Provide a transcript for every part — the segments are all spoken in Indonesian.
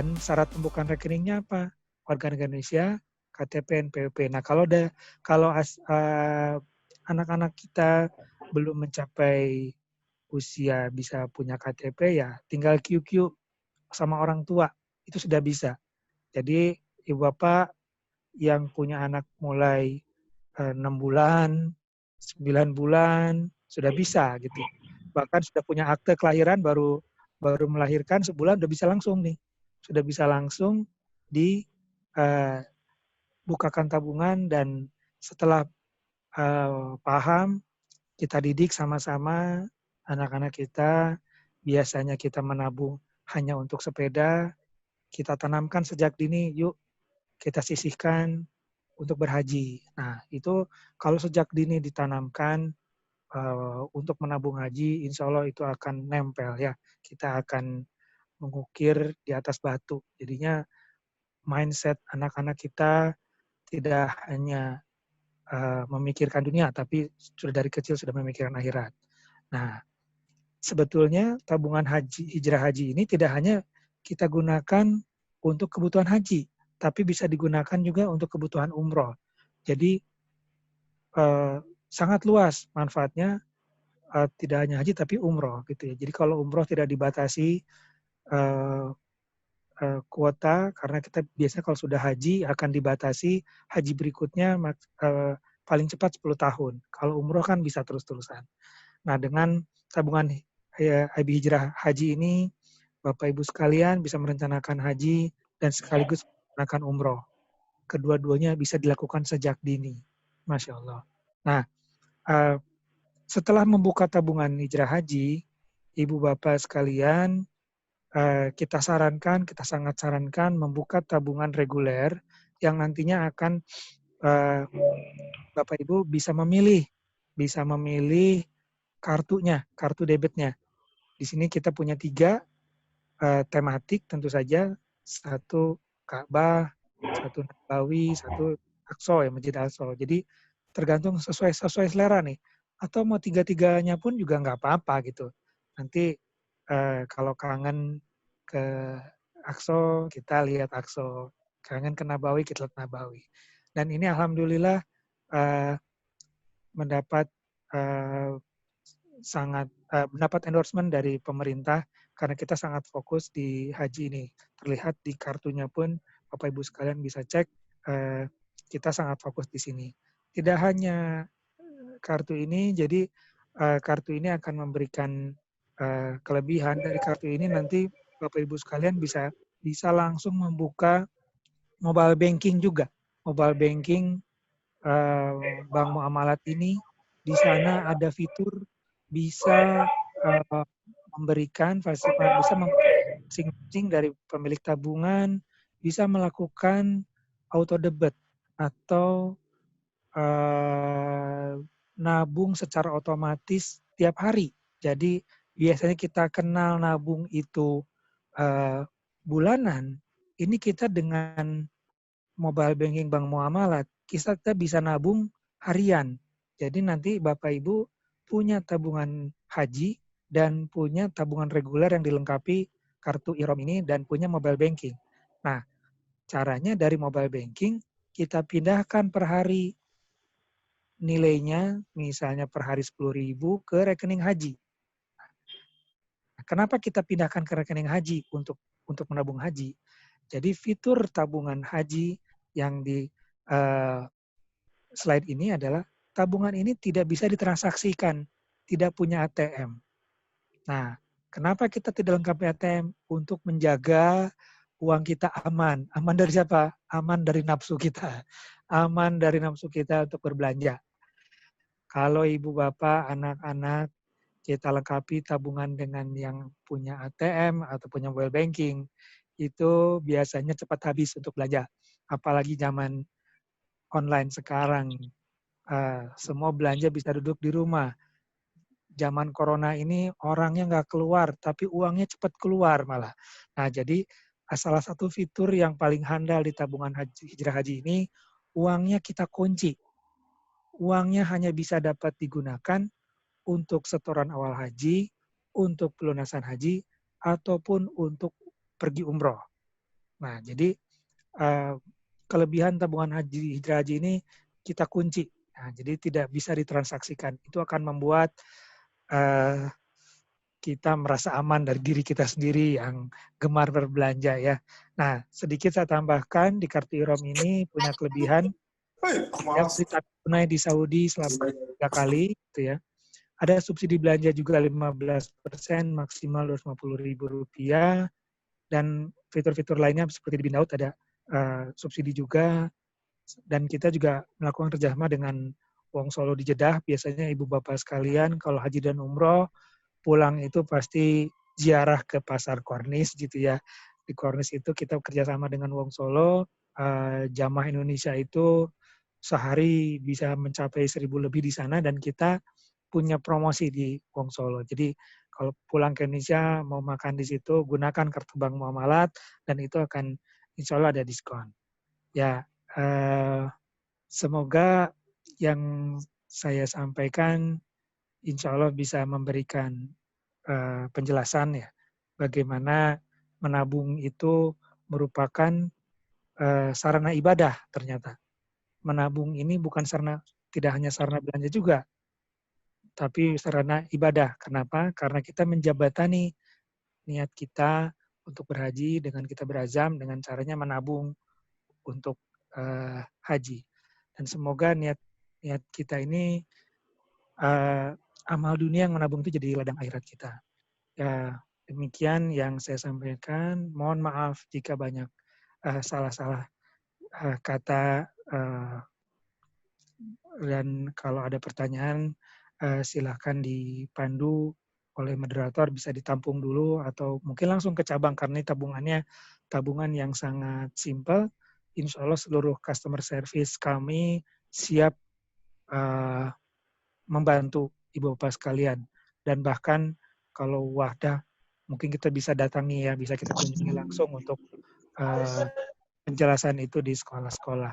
Dan syarat pembukaan rekeningnya apa? Warga negara Indonesia, KTP, NPWP. Nah, kalau anak-anak kita belum mencapai usia bisa punya KTP, ya tinggal QQ sama orang tua, itu sudah bisa. Jadi ibu bapak yang punya anak mulai 6 bulan, 9 bulan, sudah bisa gitu. Bahkan sudah punya akte kelahiran, baru melahirkan sebulan udah bisa langsung nih. Sudah bisa langsung dibukakan tabungan, dan setelah paham, kita didik sama-sama anak-anak kita. Biasanya kita menabung hanya untuk sepeda, kita tanamkan sejak dini, yuk kita sisihkan untuk berhaji. Nah, itu kalau sejak dini ditanamkan untuk menabung haji, insya Allah itu akan nempel ya. Kita akan mengukir di atas batu. Jadinya mindset anak-anak kita tidak hanya memikirkan dunia, tapi sudah dari kecil sudah memikirkan akhirat. Nah, sebetulnya tabungan haji, hijrah haji ini tidak hanya kita gunakan untuk kebutuhan haji, tapi bisa digunakan juga untuk kebutuhan umroh. Jadi sangat luas manfaatnya, tidak hanya haji tapi umroh gitu ya. Jadi kalau umroh tidak dibatasi kuota, karena kita biasanya kalau sudah haji akan dibatasi haji berikutnya paling cepat 10 tahun. Kalau umroh kan bisa terus-terusan. Nah, dengan tabungan IB Hijrah Haji ini, Bapak Ibu sekalian bisa merencanakan haji dan sekaligus merencanakan umroh. Kedua-duanya bisa dilakukan sejak dini. Masya Allah. Nah, setelah membuka tabungan hijrah haji, Ibu Bapak sekalian, kita sangat sarankan membuka tabungan reguler yang nantinya akan Bapak Ibu bisa memilih kartunya, kartu debitnya. Di sini kita punya 3 tematik tentu saja, 1 Ka'bah, 1 Nabawi, 1 Aqsa ya, Masjid Aqsa. Jadi tergantung sesuai selera nih. Atau mau 3-tiganya pun juga nggak apa-apa gitu. Nanti kalau kangen ke Aqsa, kita lihat Aqsa. Kangen ke Nabawi, kita lihat Nabawi. Dan ini alhamdulillah mendapat mendapat endorsement dari pemerintah karena kita sangat fokus di haji ini. Terlihat di kartunya pun, Bapak Ibu sekalian bisa cek, kita sangat fokus di sini. Tidak hanya kartu ini, jadi kartu ini akan memberikan kelebihan. Dari kartu ini nanti Bapak Ibu sekalian bisa langsung membuka mobile banking juga. Mobile banking Bank Muamalat ini, di sana ada fitur bisa memberikan bisa masing-masing dari pemilik tabungan bisa melakukan auto debit atau nabung secara otomatis tiap hari. Jadi biasanya kita kenal nabung itu bulanan, ini kita dengan mobile banking Bank Muamalat, kita bisa nabung harian. Jadi nanti Bapak Ibu punya tabungan haji dan punya tabungan reguler yang dilengkapi kartu IROM ini dan punya mobile banking. Nah, caranya dari mobile banking kita pindahkan per hari nilainya, misalnya per hari 10.000 ke rekening haji. Kenapa kita pindahkan ke rekening haji untuk menabung haji? Jadi fitur tabungan haji yang di slide ini adalah tabungan ini tidak bisa ditransaksikan, tidak punya ATM. Nah, kenapa kita tidak lengkapi ATM? Untuk menjaga uang kita aman. Aman dari siapa? Aman dari nafsu kita. Aman dari nafsu kita untuk berbelanja. Kalau ibu bapak, anak-anak, kita lengkapi tabungan dengan yang punya ATM atau punya mobile banking, itu biasanya cepat habis untuk belanja. Apalagi zaman online sekarang, semua belanja bisa duduk di rumah. Zaman corona ini orangnya nggak keluar, tapi uangnya cepat keluar malah. Nah, jadi salah satu fitur yang paling handal di tabungan hijrah haji ini, uangnya kita kunci. Uangnya hanya bisa dapat digunakan untuk setoran awal haji, untuk pelunasan haji, ataupun untuk pergi umroh. Nah, jadi kelebihan tabungan haji hijrah haji ini kita kunci. Nah, jadi tidak bisa ditransaksikan. Itu akan membuat kita merasa aman dari diri kita sendiri yang gemar berbelanja ya. Nah, sedikit saya tambahkan di kartu Irom ini punya kelebihan yang beli tunai di Saudi selama 3 kali gitu ya. Ada subsidi belanja juga 15%, maksimal Rp250.000, dan fitur-fitur lainnya seperti di Binaut ada subsidi juga, dan kita juga melakukan kerjasama dengan Wong Solo di Jeddah. Biasanya ibu bapak sekalian kalau haji dan umroh pulang itu pasti ziarah ke pasar Kornis gitu ya. Di Kornis itu kita kerjasama dengan Wong Solo, jamaah Indonesia itu sehari bisa mencapai 1.000 lebih di sana, dan kita punya promosi di Wong Solo. Jadi kalau pulang ke Indonesia mau makan di situ, gunakan kartu bank muamalat dan itu akan insya Allah ada diskon. Ya, semoga yang saya sampaikan insya Allah bisa memberikan penjelasan ya, bagaimana menabung itu merupakan sarana ibadah ternyata. Menabung ini bukan sarana, tidak hanya sarana belanja juga, tapi sarana ibadah. Kenapa? Karena kita menjabatani niat kita untuk berhaji dengan kita berazam dengan caranya menabung untuk haji. Dan semoga niat kita ini amal dunia yang menabung itu jadi ladang akhirat kita. Ya, demikian yang saya sampaikan. Mohon maaf jika banyak salah-salah kata, dan kalau ada pertanyaan silahkan dipandu oleh moderator, bisa ditampung dulu atau mungkin langsung ke cabang karena tabungannya tabungan yang sangat simpel. Insya Allah seluruh customer service kami siap membantu ibu bapak sekalian, dan bahkan kalau Wahdah mungkin kita bisa datangi ya, bisa kita kunjungi langsung untuk penjelasan itu di sekolah-sekolah.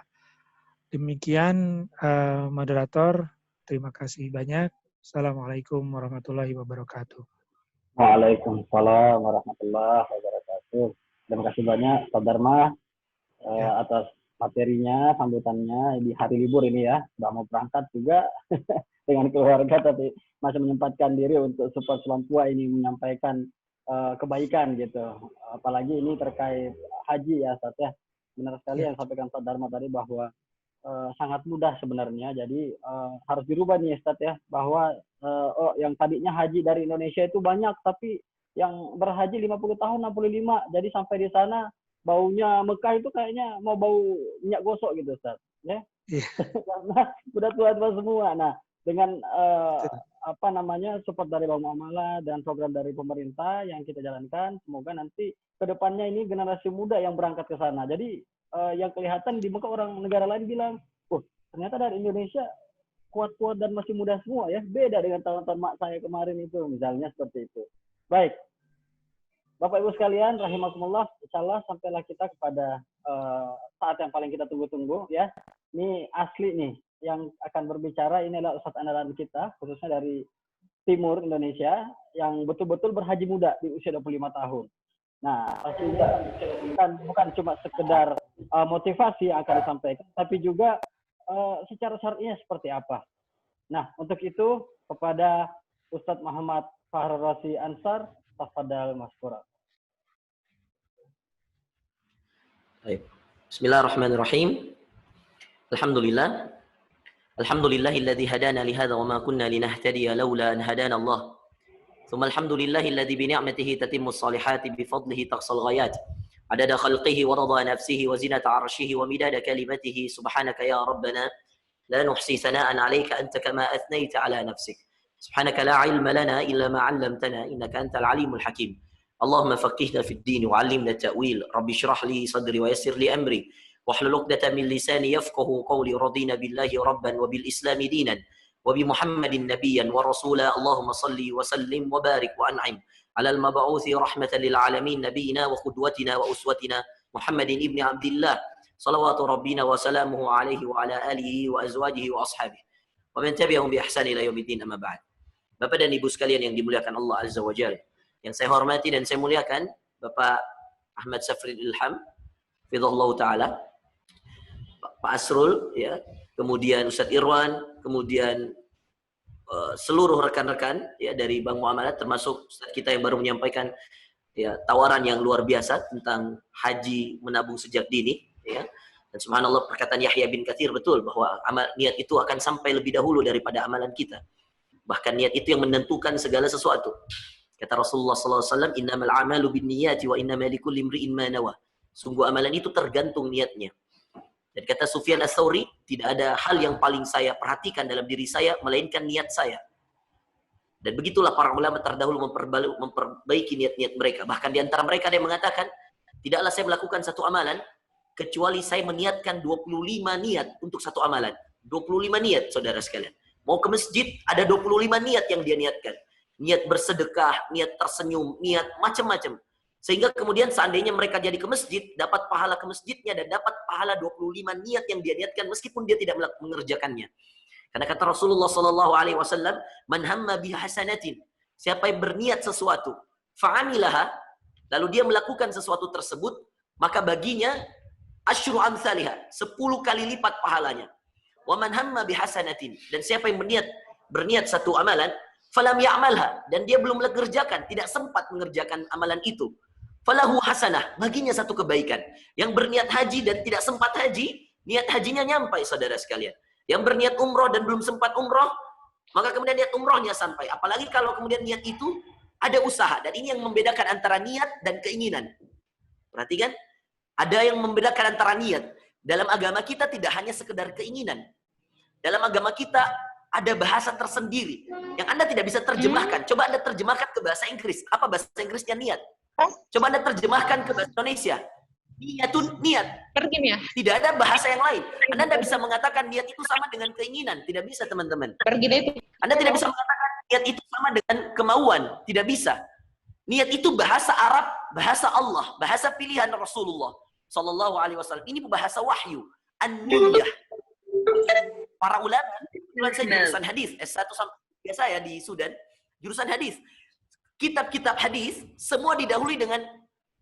Demikian moderator, terima kasih banyak. Assalamualaikum warahmatullahi wabarakatuh. Waalaikumsalam warahmatullahi wabarakatuh. Terima kasih banyak Pak Dharma atas materinya, sambutannya di hari libur ini ya. Sudah mau berangkat juga dengan keluarga, tapi masih menyempatkan diri untuk support Selampua ini menyampaikan kebaikan gitu. Apalagi ini terkait haji ya Ustaz ya. Benar sekali yang sampaikan Pak Dharma tadi bahwa sangat mudah sebenarnya. Jadi harus dirubah nih Ustaz ya, bahwa yang tadinya haji dari Indonesia itu banyak, tapi yang berhaji 50 tahun, 65. Jadi sampai di sana baunya Mekah itu kayaknya mau bau minyak gosok gitu Ustaz. Ya. Karena udah tua-tua semua. Nah, dengan support dari Bank Muamalah dan program dari pemerintah yang kita jalankan, semoga nanti ke depannya ini generasi muda yang berangkat ke sana. Jadi yang kelihatan di muka orang negara lain bilang, oh ternyata dari Indonesia kuat-kuat dan masih muda semua ya, beda dengan tahun-tahun mak saya kemarin itu, misalnya seperti itu. Baik, Bapak Ibu sekalian, rahimakumullah, insyaallah sampailah kita kepada saat yang paling kita tunggu-tunggu ya. Ini asli nih, yang akan berbicara ini adalah Ustadz andalan kita, khususnya dari Timur Indonesia, yang betul-betul berhaji muda di usia 25 tahun. Nah, pasti bukan cuma sekedar motivasi yang akan disampaikan, tapi juga secara syar'inya seperti apa. Nah, untuk itu kepada Ustadz Muhammad Fahrul Razi Ansar, tafadhal maskura. Bismillahirrahmanirrahim. Alhamdulillah. Alhamdulillahilladzi hadana li hadza wa ma kunna linahtadiya laula an hadana Allah. ثم الحمد لله الذي بنعمته تتم الصالحات بفضله تقصى الغايات عدد خلقه ورضا نفسه وزنة عرشه ومداد كلمته سبحانك يا ربنا لا نحصي ثناء عليك أنت كما أثنيت على نفسك سبحانك لا علم لنا إلا ما علمتنا إنك أنت العليم الحكيم اللهم فقهنا في الدين وعلمنا التأويل رب اشرح لي صدري ويسر لي أمري واحلل عقدة من لساني يفقه قولي رضينا بالله ربا وبالإسلام دينا وبمحمد نبيا ورسولا اللهم صل وسلم وبارك وأنعم على المبعوث رحمة للعالمين نبينا وقدوتنا وأسوتنا محمد ابن عبد الله صلوات ربنا وسلامه عليه وعلى آله وأزواجه وأصحابه ومن تبعهم بإحسان إلى يوم الدين أما بعد. Bapak dan Ibu sekalian yang dimuliakan Allah Azza wa Jalla, yang saya hormati dan saya muliakan Bapak Ahmad Safri Ilham Hafizahullah Ta'ala, Pak Asrul, ya, kemudian Ustadz Irwan, kemudian seluruh rekan-rekan ya dari Bank Muamalat, termasuk Ustadz kita yang baru menyampaikan ya tawaran yang luar biasa tentang haji menabung sejak dini, ya. Dan subhanallah perkataan Yahya bin Katsir betul bahwa niat itu akan sampai lebih dahulu daripada amalan kita. Bahkan niat itu yang menentukan segala sesuatu. Kata Rasulullah SAW, innamal a'malu binniyati wa innamal likulli imri'in ma nawa. Sungguh amalan itu tergantung niatnya. Dan kata Sufyan Ats-Tsauri, tidak ada hal yang paling saya perhatikan dalam diri saya melainkan niat saya. Dan begitulah para ulama terdahulu memperbaiki niat-niat mereka. Bahkan di antara mereka ada yang mengatakan, tidaklah saya melakukan satu amalan kecuali saya meniatkan 25 niat untuk satu amalan. 25 niat, saudara sekalian. Mau ke masjid, ada 25 niat yang dia niatkan. Niat bersedekah, niat tersenyum, niat macam-macam. Sehingga kemudian seandainya mereka jadi ke masjid, dapat pahala ke masjidnya dan dapat pahala 25 niat yang dia niatkan meskipun dia tidak mengerjakannya. Karena kata Rasulullah SAW, man hamma biha hasanatin. Siapa yang berniat sesuatu, fa'amilaha, lalu dia melakukan sesuatu tersebut, maka baginya asyru amsalihah, 10 kali lipat pahalanya. Wa man hamma bihasanatin, dan siapa yang berniat satu amalan, falam ya'malha, dan dia belum mengerjakan, tidak sempat mengerjakan amalan itu, falahu hasanah, baginya satu kebaikan. Yang berniat haji dan tidak sempat haji, niat hajinya nyampai, saudara sekalian. Yang berniat umroh dan belum sempat umroh, maka kemudian niat umrohnya sampai. Apalagi kalau kemudian niat itu ada usaha, dan ini yang membedakan antara niat dan keinginan. Perhatikan, ada yang membedakan antara niat. Dalam agama kita tidak hanya sekedar keinginan. Dalam agama kita ada bahasa tersendiri yang Anda tidak bisa terjemahkan. Coba Anda terjemahkan ke bahasa Inggris. Apa bahasa Inggrisnya niat? Coba Anda terjemahkan ke bahasa Indonesia. Niatun, niat. Pergi ya. Tidak ada bahasa yang lain. Anda tidak bisa mengatakan niat itu sama dengan keinginan. Tidak bisa, teman-teman. Pergi deh. Anda tidak bisa mengatakan niat itu sama dengan kemauan. Tidak bisa. Niat itu bahasa Arab, bahasa Allah, bahasa pilihan Rasulullah Sallallahu Alaihi Wasallam. Ini bahasa wahyu. An-niyah. Para ulama, saya jurusan hadis, S1 sampai saya di Sudan, jurusan hadis. Kitab-kitab hadis semua didahului dengan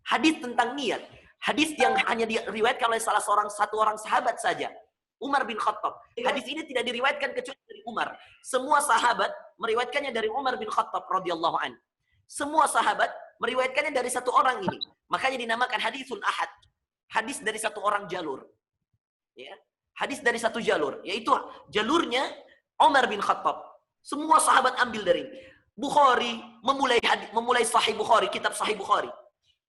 hadis tentang niat. Hadis yang hanya diriwayatkan oleh satu orang sahabat saja, Umar bin Khattab. Hadis ini tidak diriwayatkan kecuali dari Umar. Semua sahabat meriwayatkannya dari Umar bin Khattab radhiyallahu an. Semua sahabat meriwayatkannya dari satu orang ini. Makanya dinamakan hadisul ahad. Hadis dari satu orang jalur. Ya. Hadis dari satu jalur, yaitu jalurnya Umar bin Khattab. Semua sahabat ambil dari Bukhari, memulai Sahih Bukhari, kitab Sahih Bukhari.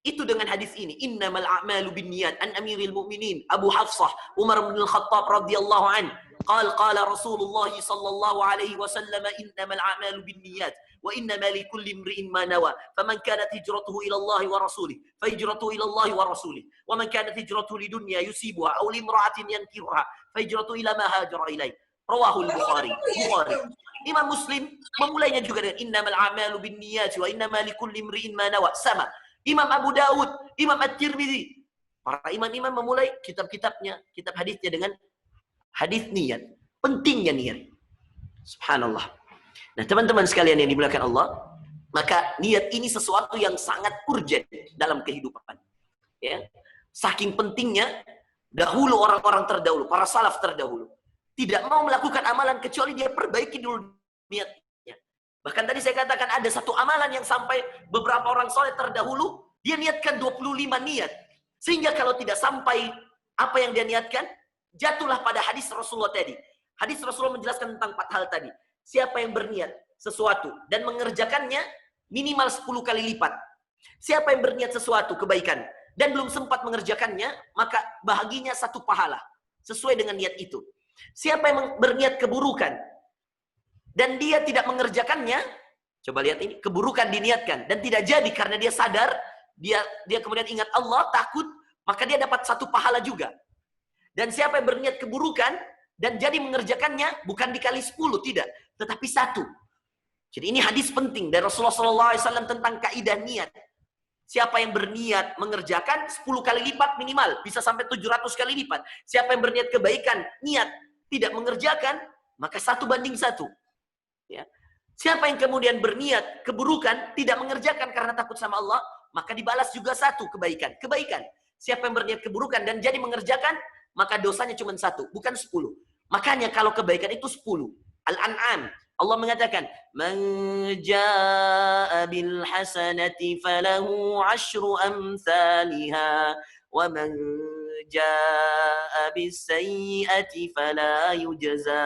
Itu dengan hadis ini, innamal a'malu binniyat, an amiril mu'minin Abu Hafsah Umar bin Khattab radhiyallahu an. Qala Rasulullah sallallahu alaihi wasallam, innamal a'malu binniyat wa innama likulli imri'in ma nawa. Faman kanat hijratuhu ila Allah wa rasulih, fa hijratuhu ila Allah wa rasulih. Wa man kanat hijratuhu lidunya yusibuha aw limra'atin yankihuha, fa hijratuhu ila ma hajara ilaih. Rawahul Bukhari. Imam Muslim memulainya juga dengan innamal a'malu binniyat wa innama likulli imri'in ma nawa. Sama. Imam Abu Dawud, Imam At-Tirmidzi, para imam-imam memulai kitab-kitabnya, kitab hadisnya dengan hadis niat. Pentingnya niat. Subhanallah. Nah, teman-teman sekalian yang dimuliakan Allah, maka niat ini sesuatu yang sangat urgent dalam kehidupan. Ya. Saking pentingnya, dahulu orang-orang terdahulu, para salaf terdahulu, tidak mau melakukan amalan kecuali dia perbaiki dulu niatnya. Bahkan tadi saya katakan ada satu amalan yang sampai beberapa orang soleh terdahulu, dia niatkan 25 niat. Sehingga kalau tidak sampai apa yang dia niatkan, jatuhlah pada hadis Rasulullah tadi. Hadis Rasulullah menjelaskan tentang 4 hal tadi. Siapa yang berniat sesuatu dan mengerjakannya minimal 10 kali lipat. Siapa yang berniat sesuatu kebaikan dan belum sempat mengerjakannya, maka bahaginya 1 pahala. Sesuai dengan niat itu. Siapa yang berniat keburukan dan dia tidak mengerjakannya, coba lihat ini, keburukan diniatkan dan tidak jadi karena dia sadar, dia kemudian ingat Allah, takut, maka dia dapat 1 pahala juga. Dan siapa yang berniat keburukan dan jadi mengerjakannya, bukan dikali 10, tidak, tetapi 1. Jadi ini hadis penting dari Rasulullah SAW tentang kaidah niat. Siapa yang berniat mengerjakan 10 kali lipat minimal, bisa sampai 700 kali lipat. Siapa yang berniat kebaikan, niat tidak mengerjakan, maka 1 banding 1. Ya. Siapa yang kemudian berniat keburukan, tidak mengerjakan karena takut sama Allah, maka dibalas juga 1 kebaikan. Siapa yang berniat keburukan dan jadi mengerjakan, maka dosanya cuma 1, bukan 10. Makanya kalau kebaikan itu 10. Al-An'am. Allah mengatakan, "Man jaa'a bil hasanati falahu 'asyru amsalha wa man jaa'a bis sayyi'ati fala yujza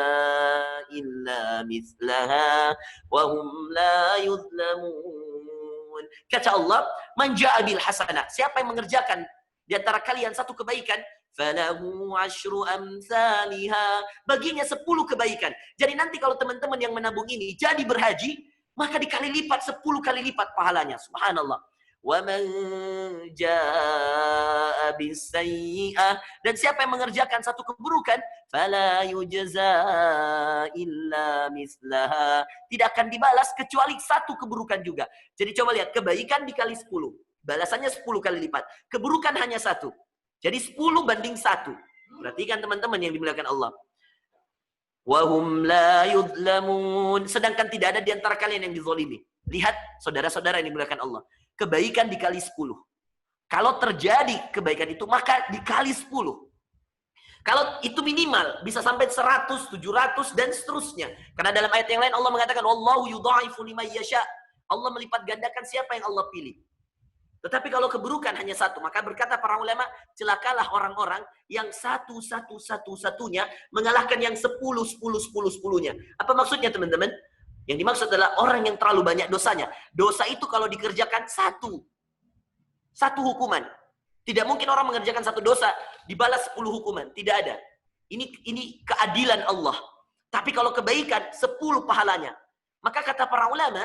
illa mithlaha wa hum la yuzlamun." Kata Allah, "Man jaa'a bil hasanah." Siapa yang mengerjakan di antara kalian satu kebaikan, falahu 'asyru amsalha, baginya 10 kebaikan. Jadi nanti kalau teman-teman yang menabung ini jadi berhaji, maka dikali lipat 10 kali lipat pahalanya. Subhanallah. Wa man jaa'a bis sayyi'ah, dan siapa yang mengerjakan satu keburukan, fala yujza illa mislaha, tidak akan dibalas kecuali satu keburukan juga. Jadi coba lihat, kebaikan dikali 10, balasannya 10 kali lipat. Keburukan hanya 1. Jadi 10 banding 1. Perhatikan teman-teman yang dimuliakan Allah. Wahum la yudlamun. Sedangkan tidak ada di antara kalian yang dizolimi. Lihat saudara-saudara yang dimuliakan Allah. Kebaikan dikali 10. Kalau terjadi kebaikan itu, maka dikali 10. Kalau itu minimal, bisa sampai 100, 700, dan seterusnya. Karena dalam ayat yang lain Allah mengatakan, Wallahu yudha'ifu liman yasha. Allah melipat gandakan siapa yang Allah pilih. Tetapi kalau keburukan hanya 1, maka berkata para ulama, celakalah orang-orang yang satu-satu-satu-satunya mengalahkan yang 10-10-10-10-nya. Apa maksudnya teman-teman? Yang dimaksud adalah orang yang terlalu banyak dosanya. Dosa itu kalau dikerjakan satu hukuman. Tidak mungkin orang mengerjakan 1 dosa dibalas 10 hukuman. Tidak ada. Ini keadilan Allah. Tapi kalau kebaikan 10 pahalanya. Maka kata para ulama,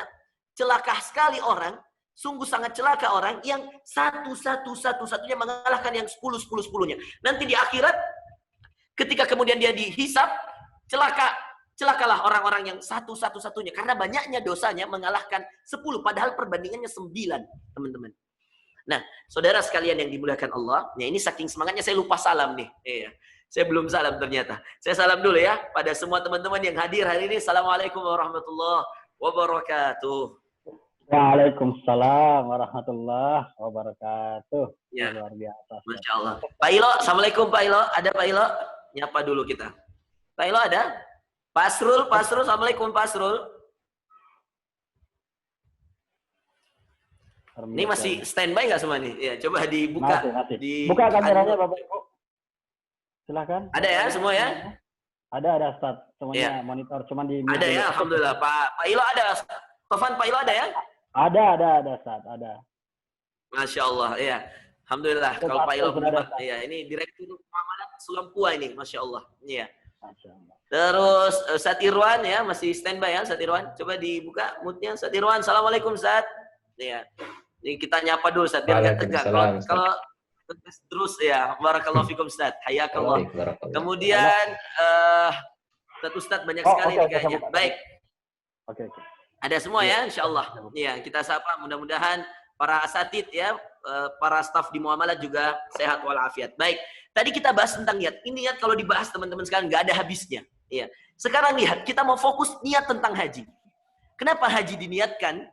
celaka sekali orang, sungguh sangat celaka orang yang satu-satu-satu-satunya mengalahkan yang 10-10-10-nya. Nanti di akhirat, ketika kemudian dia dihisap, celakalah orang-orang yang satu-satu-satunya. Karena banyaknya dosanya mengalahkan 10, padahal perbandingannya 9, teman-teman. Nah, saudara sekalian yang dimuliakan Allah, ya ini saking semangatnya saya lupa salam nih. Iya. Saya belum salam ternyata. Saya salam dulu ya pada semua teman-teman yang hadir hari ini. Assalamualaikum warahmatullahi wabarakatuh. Waalaikumsalam warahmatullahi wabarakatuh. Ya. Luar biasa. Masya Allah. Pak Ilo, Assalamualaikum Pak Ilo. Ada Pak Ilo? Nyapa dulu kita. Pak Ilo ada? Pak Asrul, Assalamualaikum Pak Asrul. Ini masih standby nggak semua nih? Ya, coba dibuka. Masih. Buka kameranya Bapak Ibu. Silakan. Ada ya semua ya? Ada Ustaz. Semuanya Ya. monitor, cuman di ada ya, alhamdulillah. Pak Ilo ada. Tovan, Pak Ilo ada ya? Ada Ustaz, ada. Masya Allah, ya. Alhamdulillah. Kalau Pak Ilo ya, ini Direktur Muamalat Sulampua ini, Masya Allah. Iya. Masya Allah. Terus Ustaz Irwan ya, masih standby ya Ustaz Irwan. Coba dibuka moodnya Ustaz Irwan. Assalamualaikum Ustaz. Iya. Ini kita nyapa dulu Ustaz, biar nggak tegang. Kalau terus ya, barakallahu fikum Ustaz. Hayakallah. Kemudian Ustaz banyak sekali nih kayaknya. Baik. Oke. Ada semua ya, insya Allah. Ya, kita sapa mudah-mudahan para asatid ya, para staf di muamalat juga sehat walafiat. Baik, tadi kita bahas tentang niat. Ini niat kalau dibahas teman-teman sekarang nggak ada habisnya. Ya. Sekarang lihat, kita mau fokus niat tentang haji. Kenapa haji diniatkan?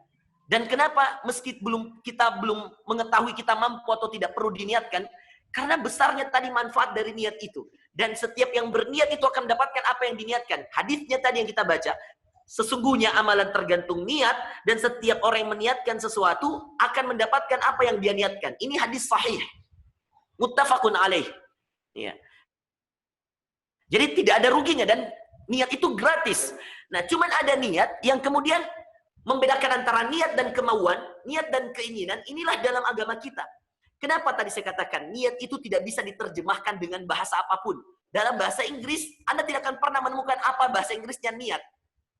Dan kenapa meski kita belum mengetahui kita mampu atau tidak perlu diniatkan? Karena besarnya tadi manfaat dari niat itu. Dan setiap yang berniat itu akan mendapatkan apa yang diniatkan. Hadisnya tadi yang kita baca. Sesungguhnya amalan tergantung niat, dan setiap orang yang meniatkan sesuatu akan mendapatkan apa yang dia niatkan. Ini hadis sahih. Muttafaqun alaih. Ya. Jadi tidak ada ruginya dan niat itu gratis. Nah, cuman ada niat yang kemudian membedakan antara niat dan kemauan, niat dan keinginan. Inilah dalam agama kita. Kenapa tadi saya katakan niat itu tidak bisa diterjemahkan dengan bahasa apapun. Dalam bahasa Inggris, Anda tidak akan pernah menemukan apa bahasa Inggrisnya niat.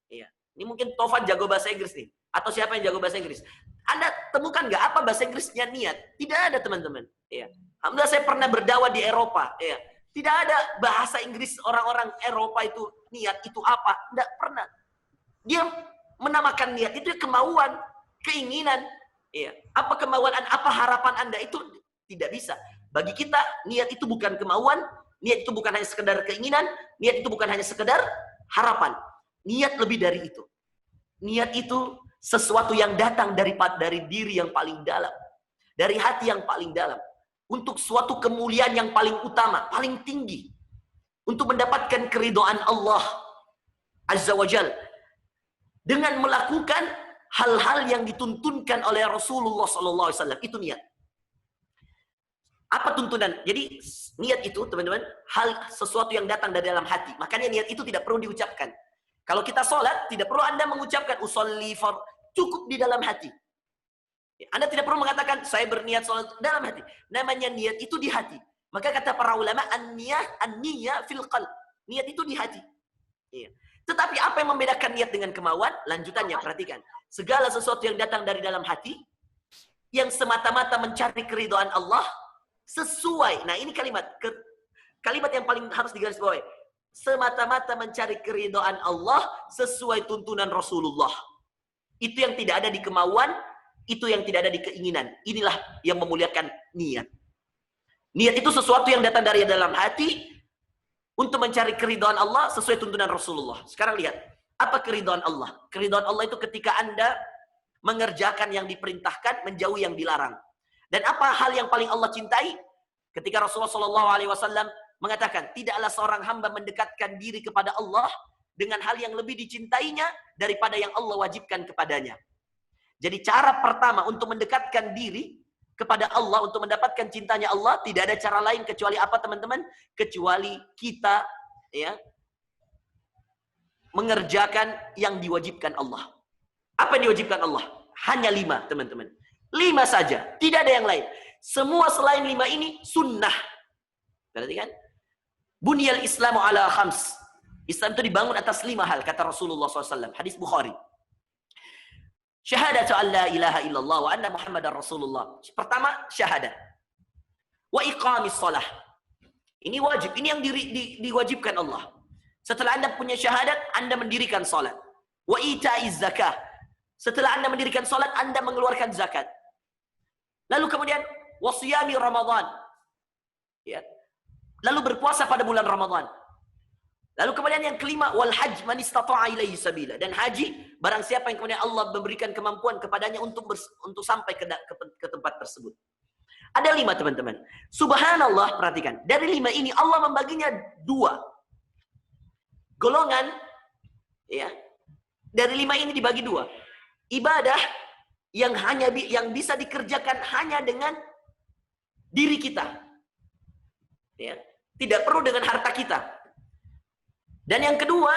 Iya. Ini mungkin Tovan jago bahasa Inggris nih. Atau siapa yang jago bahasa Inggris. Anda temukan nggak apa bahasa Inggrisnya niat? Tidak ada teman-teman. Iya. Alhamdulillah saya pernah berdakwah di Eropa. Iya. Tidak ada bahasa Inggris orang-orang Eropa itu niat itu apa. Tidak pernah. Dia menamakan niat itu kemauan, keinginan. Iya. Apa kemauan Anda, apa harapan Anda itu tidak bisa. Bagi kita niat itu bukan kemauan, niat itu bukan hanya sekedar keinginan, niat itu bukan hanya sekedar harapan. Niat lebih dari itu. Niat itu sesuatu yang datang dari diri yang paling dalam. Dari hati yang paling dalam. untuk suatu kemuliaan yang paling utama, paling tinggi, untuk mendapatkan keridhaan Allah Azza wa Jal dengan melakukan hal-hal yang dituntunkan oleh Rasulullah SAW. Itu niat. Apa tuntunan? Jadi niat itu, teman-teman, sesuatu yang datang dari dalam hati. Makanya niat itu tidak perlu diucapkan. Kalau kita sholat, tidak perlu Anda mengucapkan usolli fard, cukup di dalam hati. Anda tidak perlu mengatakan saya berniat sholat dalam hati. Namanya niat itu di hati. Maka kata para ulama, an-niyah fil qalb. Niat itu di hati. Iya. Tetapi apa yang membedakan niat dengan kemauan? Lanjutannya, perhatikan. Segala sesuatu yang datang dari dalam hati, yang semata-mata mencari keridhaan Allah, sesuai. Nah, ini kalimat yang paling harus digarisbawahi. Semata-mata mencari keridhaan Allah sesuai tuntunan Rasulullah. Itu yang tidak ada di kemauan, itu yang tidak ada di keinginan. Inilah yang memuliakan niat. Niat itu sesuatu yang datang dari dalam hati untuk mencari keridhaan Allah sesuai tuntunan Rasulullah. Sekarang lihat, apa keridhaan Allah? Keridhaan Allah itu ketika Anda mengerjakan yang diperintahkan, menjauhi yang dilarang. Dan apa hal yang paling Allah cintai? Ketika Rasulullah SAW mengatakan, tidaklah seorang hamba mendekatkan diri kepada Allah dengan hal yang lebih dicintainya daripada yang Allah wajibkan kepadanya. Jadi cara pertama untuk mendekatkan diri kepada Allah, untuk mendapatkan cintanya Allah, tidak ada cara lain kecuali apa, teman-teman? Kecuali kita mengerjakan yang diwajibkan Allah. Apa yang diwajibkan Allah? Hanya 5, teman-teman. 5 saja, tidak ada yang lain. Semua selain 5 ini sunnah. Berarti kan? Bunyal Islamu ala khams. Islam itu dibangun atas 5 hal, kata Rasulullah SAW. Hadis Bukhari. Syahadatu an la ilaha illallah wa anna Muhammadar Rasulullah. Pertama, syahadat. Wa iqamis salah. Ini wajib, ini yang diwajibkan Allah. Setelah Anda punya syahadat, Anda mendirikan salat. Wa ita'iz zakah. Setelah Anda mendirikan salat, Anda mengeluarkan zakat. Lalu kemudian wasiyami Ramadan. Ya. Lalu berpuasa pada bulan Ramadan. Lalu kemudian yang kelima, wal hajj man istata'a ilaihi sabila. Dan haji, barang siapa yang kemudian Allah memberikan kemampuan kepadanya untuk sampai ke tempat tersebut. Ada 5, teman-teman. Subhanallah, perhatikan. Dari 5 ini Allah membaginya 2 golongan. Ya. Dari 5 ini dibagi 2. Ibadah yang bisa dikerjakan hanya dengan diri kita. Ya. Tidak perlu dengan harta kita. Dan yang kedua,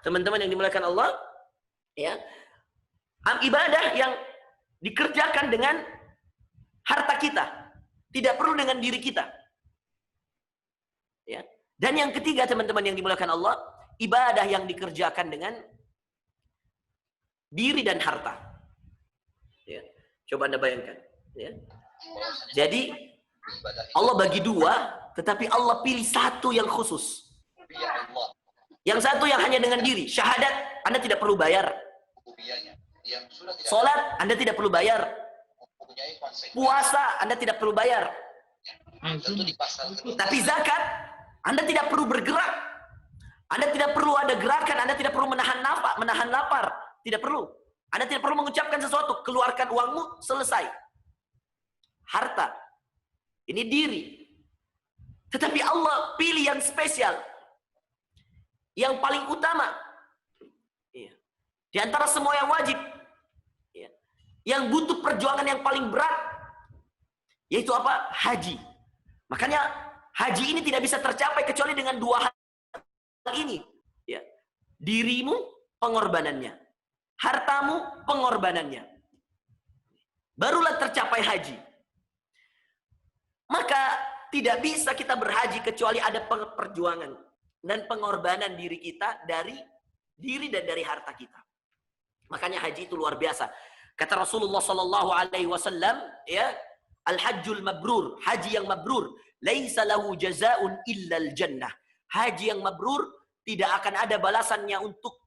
teman-teman yang dimuliakan Allah, ya, ibadah yang dikerjakan dengan harta kita, tidak perlu dengan diri kita. Ya. Dan yang ketiga, teman-teman yang dimuliakan Allah, ibadah yang dikerjakan dengan diri dan harta. Ya. Coba Anda bayangkan. Ya. Jadi Allah bagi 2, tetapi Allah pilih 1 yang khusus. Yang satu yang hanya dengan diri. Syahadat, Anda tidak perlu bayar. Salat, Anda tidak perlu bayar. Puasa, Anda tidak perlu bayar. Tapi zakat, Anda tidak perlu bergerak. Anda tidak perlu ada gerakan. Anda tidak perlu menahan lapar. Tidak perlu. Anda tidak perlu mengucapkan sesuatu. Keluarkan uangmu, selesai. Harta. Ini diri. Tetapi Allah pilih yang spesial. Yang paling utama. Ya. Di antara semua yang wajib. Ya. Yang butuh perjuangan yang paling berat. Yaitu apa? Haji. Makanya haji ini tidak bisa tercapai kecuali dengan 2 hal ini. Ya. Dirimu, pengorbanannya. Hartamu, pengorbanannya. Barulah tercapai haji. Maka tidak bisa kita berhaji kecuali ada perjuangan dan pengorbanan diri kita dari diri dan dari harta kita. Makanya haji itu luar biasa. Kata Rasulullah sallallahu alaihi wasallam, ya, al-hajjul mabrur, haji yang mabrur, laisa lahu jazaa'un illa al-jannah. Haji yang mabrur tidak akan ada balasannya untuk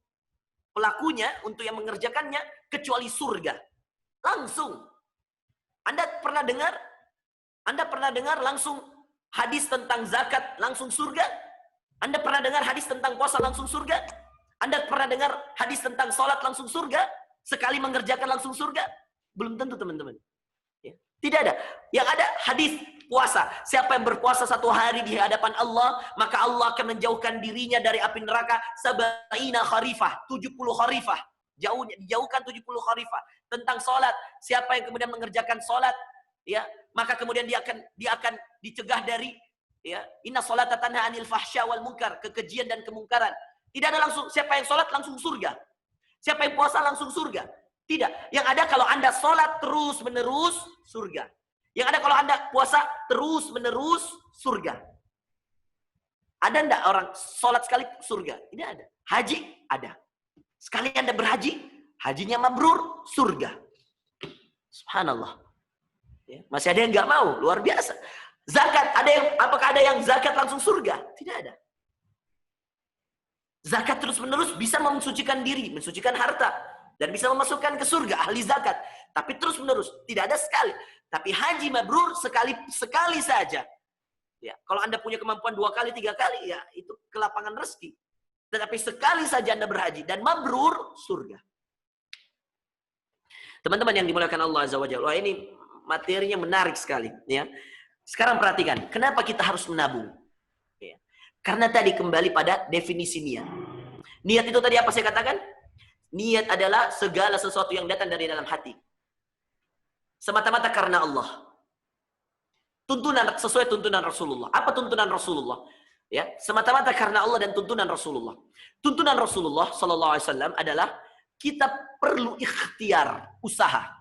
pelakunya, untuk yang mengerjakannya kecuali surga. Langsung. Anda pernah dengar langsung hadis tentang zakat langsung surga? Anda pernah dengar hadis tentang puasa langsung surga? Anda pernah dengar hadis tentang sholat langsung surga? Sekali mengerjakan langsung surga? Belum tentu, teman-teman. Ya. Tidak ada. Yang ada hadis puasa. Siapa yang berpuasa 1 hari di hadapan Allah, maka Allah akan menjauhkan dirinya dari api neraka 70 kharifah, 70 kharifah. Dijauhkan 70 kharifah. Tentang sholat, siapa yang kemudian mengerjakan sholat, ya, maka kemudian dia akan dicegah dari, ya, inna sholata tanha anil fahsya wal munkar, kekejian dan kemungkaran. Tidak ada langsung siapa yang sholat langsung surga. Siapa yang puasa langsung surga. Tidak. Yang ada kalau Anda sholat terus menerus surga. Yang ada kalau Anda puasa terus menerus surga. Ada enggak orang sholat sekali surga? Tidak ada. Haji ada. Sekali Anda berhaji, hajinya mabrur, surga. Subhanallah. Ya, masih ada yang nggak mau, luar biasa. Zakat, apakah ada yang zakat langsung surga? Tidak ada. Zakat terus-menerus bisa mensucikan diri, mensucikan harta, dan bisa memasukkan ke surga ahli zakat. Tapi terus-menerus, tidak ada sekali. Tapi haji mabrur sekali saja. Ya, kalau Anda punya kemampuan 2 kali, 3 kali, ya itu kelapangan rezeki. Tetapi sekali saja Anda berhaji dan mabrur surga. Teman-teman yang dimuliakan Allah Azza wa Jalla, ini materinya menarik sekali. Ya. Sekarang perhatikan, kenapa kita harus menabung? Ya. Karena tadi kembali pada definisi niat. Niat itu tadi apa saya katakan? Niat adalah segala sesuatu yang datang dari dalam hati. Semata-mata karena Allah. Sesuai tuntunan Rasulullah. Apa tuntunan Rasulullah? Ya, semata-mata karena Allah dan tuntunan Rasulullah. Tuntunan Rasulullah sallallahu alaihi wasallam adalah kita perlu ikhtiar, usaha.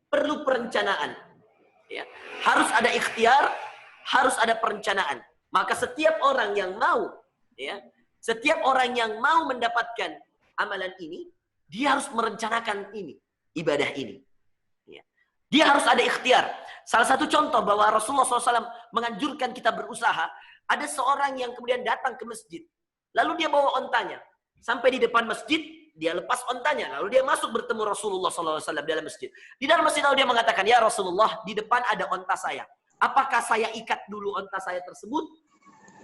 Perlu perencanaan. Ya. Harus ada ikhtiar, harus ada perencanaan. Maka setiap orang yang mau, ya, setiap orang yang mau mendapatkan amalan ini, dia harus merencanakan ini, ibadah ini. Ya. Dia harus ada ikhtiar. Salah satu contoh bahwa Rasulullah SAW menganjurkan kita berusaha, ada seorang yang kemudian datang ke masjid. Lalu dia bawa ontanya. Sampai di depan masjid, dia lepas ontanya. Lalu dia masuk bertemu Rasulullah SAW dalam masjid. Di dalam masjid lalu dia mengatakan, ya Rasulullah, di depan ada onta saya. Apakah saya ikat dulu onta saya tersebut,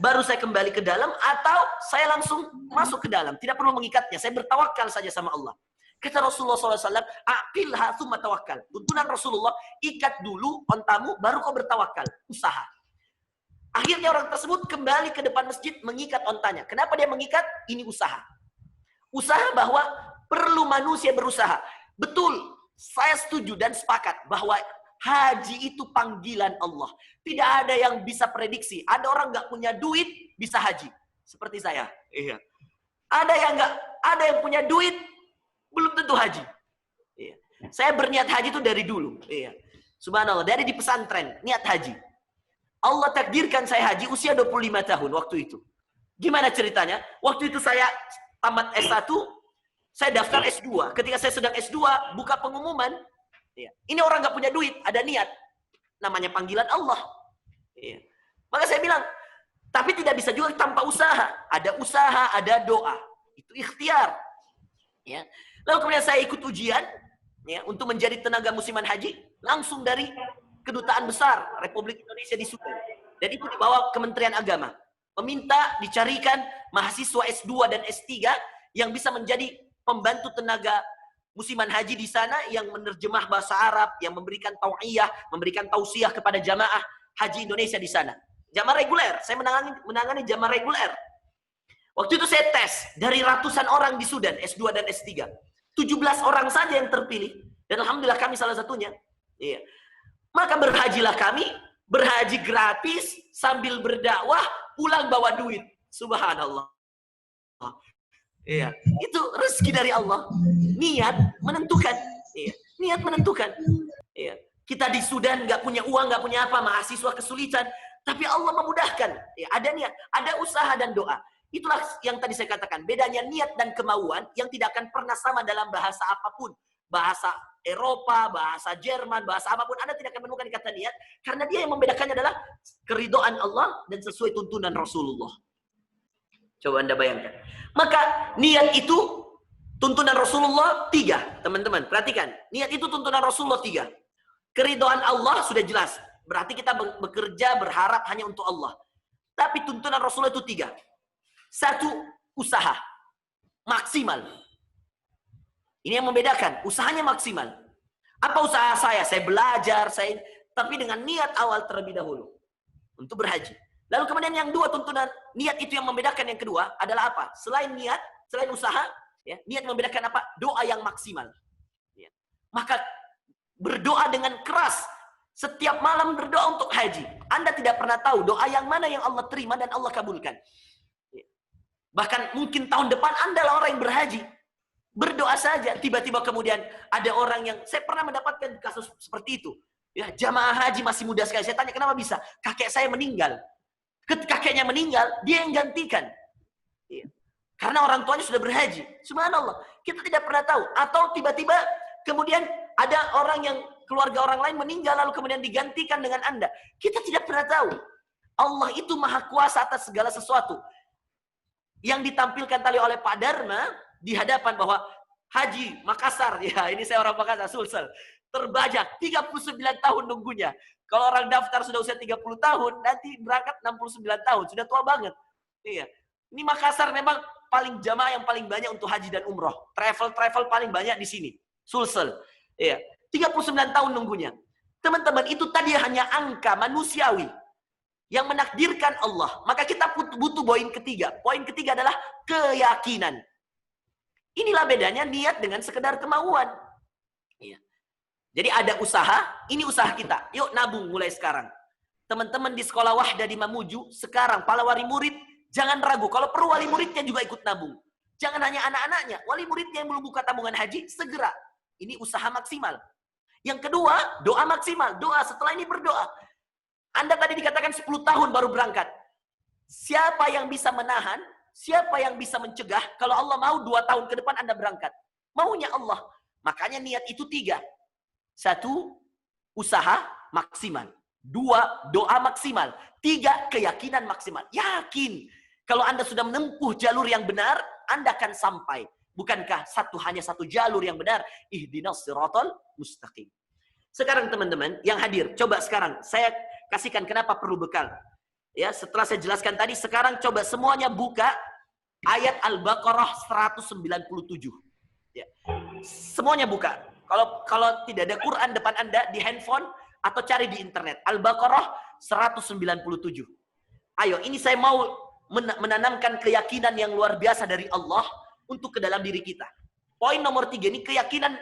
baru saya kembali ke dalam, atau saya langsung masuk ke dalam? Tidak perlu mengikatnya, saya bertawakal saja sama Allah. Kata Rasulullah SAW, aqilha tsumma tawakkal. Tuntunan Rasulullah, ikat dulu ontamu, baru kau bertawakal. Usaha. Akhirnya orang tersebut kembali ke depan masjid mengikat ontanya. Kenapa dia mengikat? Ini usaha. Usaha bahwa perlu manusia berusaha. Betul, saya setuju dan sepakat bahwa haji itu panggilan Allah. Tidak ada yang bisa prediksi. Ada orang nggak punya duit bisa haji, seperti saya. Iya. Ada yang punya duit belum tentu haji. Iya. Saya berniat haji itu dari dulu. Iya. Subhanallah, dari di pesantren niat haji. Allah takdirkan saya haji usia 25 tahun waktu itu. Gimana ceritanya? Waktu itu saya tamat S1, saya daftar S2. Ketika saya sedang S2, buka pengumuman. Ya. Ini orang nggak punya duit, ada niat. Namanya panggilan Allah. Ya. Maka saya bilang, tapi tidak bisa juga tanpa usaha. Ada usaha, ada doa. Itu ikhtiar. Ya. Lalu kemudian saya ikut ujian ya, untuk menjadi tenaga musiman haji. Langsung dari Kedutaan Besar Republik Indonesia di Sudan. Dan itu dibawa Kementerian Agama. Meminta dicarikan mahasiswa S2 dan S3 yang bisa menjadi pembantu tenaga musiman haji di sana, yang menerjemah bahasa Arab, yang memberikan tau'iyah, memberikan tausiah kepada jamaah haji Indonesia di sana. Jamaah reguler, saya menangani jamaah reguler. Waktu itu saya tes dari ratusan orang di Sudan, S2 dan S3. 17 orang saja yang terpilih. Dan alhamdulillah kami salah satunya. Iya. Maka berhajilah kami, berhaji gratis, sambil berdakwah, pulang bawa duit. Subhanallah. Iya, itu rezeki dari Allah. Niat menentukan. Iya, niat menentukan. Iya. Kita di Sudan nggak punya uang, nggak punya apa, mahasiswa kesulitan, tapi Allah memudahkan. Ya, ada niat, ada usaha dan doa. Itulah yang tadi saya katakan. Bedanya niat dan kemauan yang tidak akan pernah sama dalam bahasa apapun. Bahasa Eropa, bahasa Jerman, bahasa apapun, Anda tidak akan menemukan kata niat, karena dia yang membedakannya adalah keridhaan Allah dan sesuai tuntunan Rasulullah. Coba Anda bayangkan. Maka niat itu tuntunan Rasulullah 3, teman-teman. Perhatikan, niat itu tuntunan Rasulullah 3. Keridhaan Allah sudah jelas. Berarti kita bekerja berharap hanya untuk Allah. Tapi tuntunan Rasulullah itu 3. 1, usaha. Maksimal. Ini yang membedakan. Usahanya maksimal. Apa usaha saya? Saya belajar, saya tapi dengan niat awal terlebih dahulu untuk berhaji. Lalu kemudian yang dua tuntunan niat itu yang membedakan yang kedua adalah apa? Selain niat, selain usaha, ya, niat membedakan apa? Doa yang maksimal. Ya. Maka berdoa dengan keras setiap malam berdoa untuk haji. Anda tidak pernah tahu doa yang mana yang Allah terima dan Allah kabulkan. Ya. Bahkan mungkin tahun depan Anda lah orang yang berhaji. Berdoa saja, tiba-tiba kemudian ada orang yang, saya pernah mendapatkan kasus seperti itu. Ya, jamaah haji masih muda sekali. Saya tanya kenapa bisa? Kakek saya meninggal. Ketika kakeknya meninggal, dia yang gantikan. Ya. Karena orang tuanya sudah berhaji. Subhanallah. Kita tidak pernah tahu. Atau tiba-tiba kemudian ada orang yang keluarga orang lain meninggal lalu kemudian digantikan dengan Anda. Kita tidak pernah tahu. Allah itu maha kuasa atas segala sesuatu. Yang ditampilkan tadi oleh Pak Dharma di hadapan bahwa Haji Makassar, ya ini saya orang Makassar, Sulsel, terbajak 39 tahun nunggunya. Kalau orang daftar sudah usia 30 tahun, nanti berangkat 69 tahun, sudah tua banget. Iya. Ini Makassar memang paling jamaah yang paling banyak untuk haji dan umroh. Travel paling banyak di sini. Sulsel. Iya. 39 tahun nunggunya. Teman-teman, itu tadi hanya angka manusiawi yang menakdirkan Allah. Maka kita butuh poin ketiga. Poin ketiga adalah keyakinan. Inilah bedanya niat dengan sekedar kemauan. Iya. Jadi ada usaha, ini usaha kita. Yuk nabung mulai sekarang. Teman-teman di sekolah Wahda di Mamuju, sekarang para wali murid, jangan ragu. Kalau perlu wali muridnya juga ikut nabung. Jangan hanya anak-anaknya. Wali muridnya yang belum buka tabungan haji, segera. Ini usaha maksimal. Yang kedua, doa maksimal. Doa, setelah ini berdoa. Anda tadi dikatakan 10 tahun baru berangkat. Siapa yang bisa menahan? Siapa yang bisa mencegah? Kalau Allah mau 2 tahun ke depan Anda berangkat. Maunya Allah. Makanya niat itu 3. 1, usaha maksimal. 2, doa maksimal. 3, keyakinan maksimal. Yakin. Kalau Anda sudah menempuh jalur yang benar, Anda akan sampai. Bukankah hanya satu jalur yang benar? Ihdinas siratal mustaqim. Sekarang teman-teman yang hadir, coba sekarang saya kasihkan kenapa perlu bekal. Ya, setelah saya jelaskan tadi, sekarang coba semuanya buka ayat Al-Baqarah 197. Ya. Semuanya buka. Kalau tidak ada Quran depan Anda di handphone atau cari di internet. Al-Baqarah 197. Ayo, ini saya mau menanamkan keyakinan yang luar biasa dari Allah untuk ke dalam diri kita. Poin nomor 3 ini keyakinan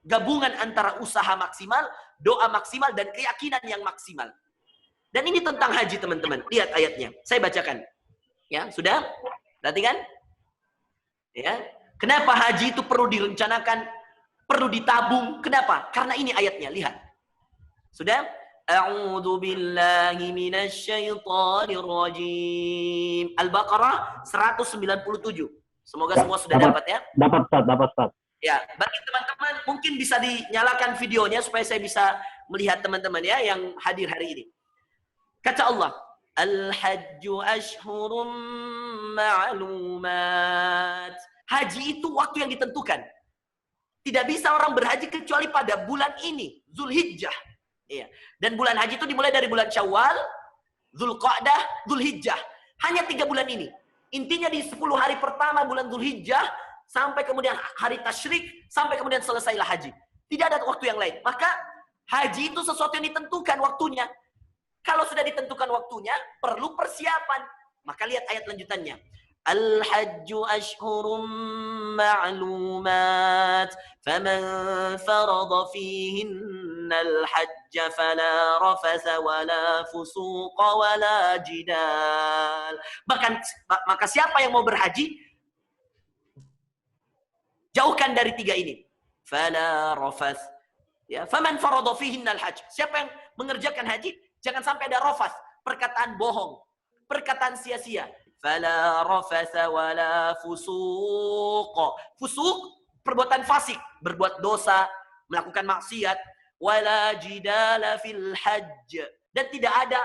gabungan antara usaha maksimal, doa maksimal, dan keyakinan yang maksimal. Dan ini tentang haji teman-teman. Lihat ayatnya. Saya bacakan. Ya, sudah? Perhatikan. Ya. Kenapa haji itu perlu direncanakan, perlu ditabung? Kenapa? Karena ini ayatnya. Lihat. Sudah? A'udzu billahi minasyaitonir rajim. Al-Baqarah 197. Semoga semua sudah dapat ya. Dapat Ustaz. Ya, bagi teman-teman mungkin bisa dinyalakan videonya supaya saya bisa melihat teman-teman ya yang hadir hari ini. Kata Allah, Al-Hajju ashhurum ma'lumat. Haji itu waktu yang ditentukan. Tidak bisa orang berhaji kecuali pada bulan ini, Zulhijjah. Iya. Dan bulan haji itu dimulai dari bulan Syawal, Zulqa'dah, Zulhijjah. Hanya 3 bulan ini. Intinya di 10 hari pertama bulan Zulhijjah, sampai kemudian hari tasyrik, sampai kemudian selesailah haji. Tidak ada waktu yang lain. Maka haji itu sesuatu yang ditentukan waktunya. Kalau sudah ditentukan waktunya, perlu persiapan. Maka lihat ayat lanjutannya. Al-hajju ashhurum ma'lumat. Faman farada fihinna al-hajja fala rafasa wala fusuqa wala jidal. Maka siapa yang mau berhaji, jauhkan dari 3 ini. Fala rafas. Ya, faman farada fihinna al-hajj. Siapa yang mengerjakan haji, jangan sampai ada rafas, perkataan bohong, perkataan sia-sia. Fala rafasa wala fusuq. Fusuq, perbuatan fasik, berbuat dosa, melakukan maksiat. Wala jidala fil hajj. Dan tidak ada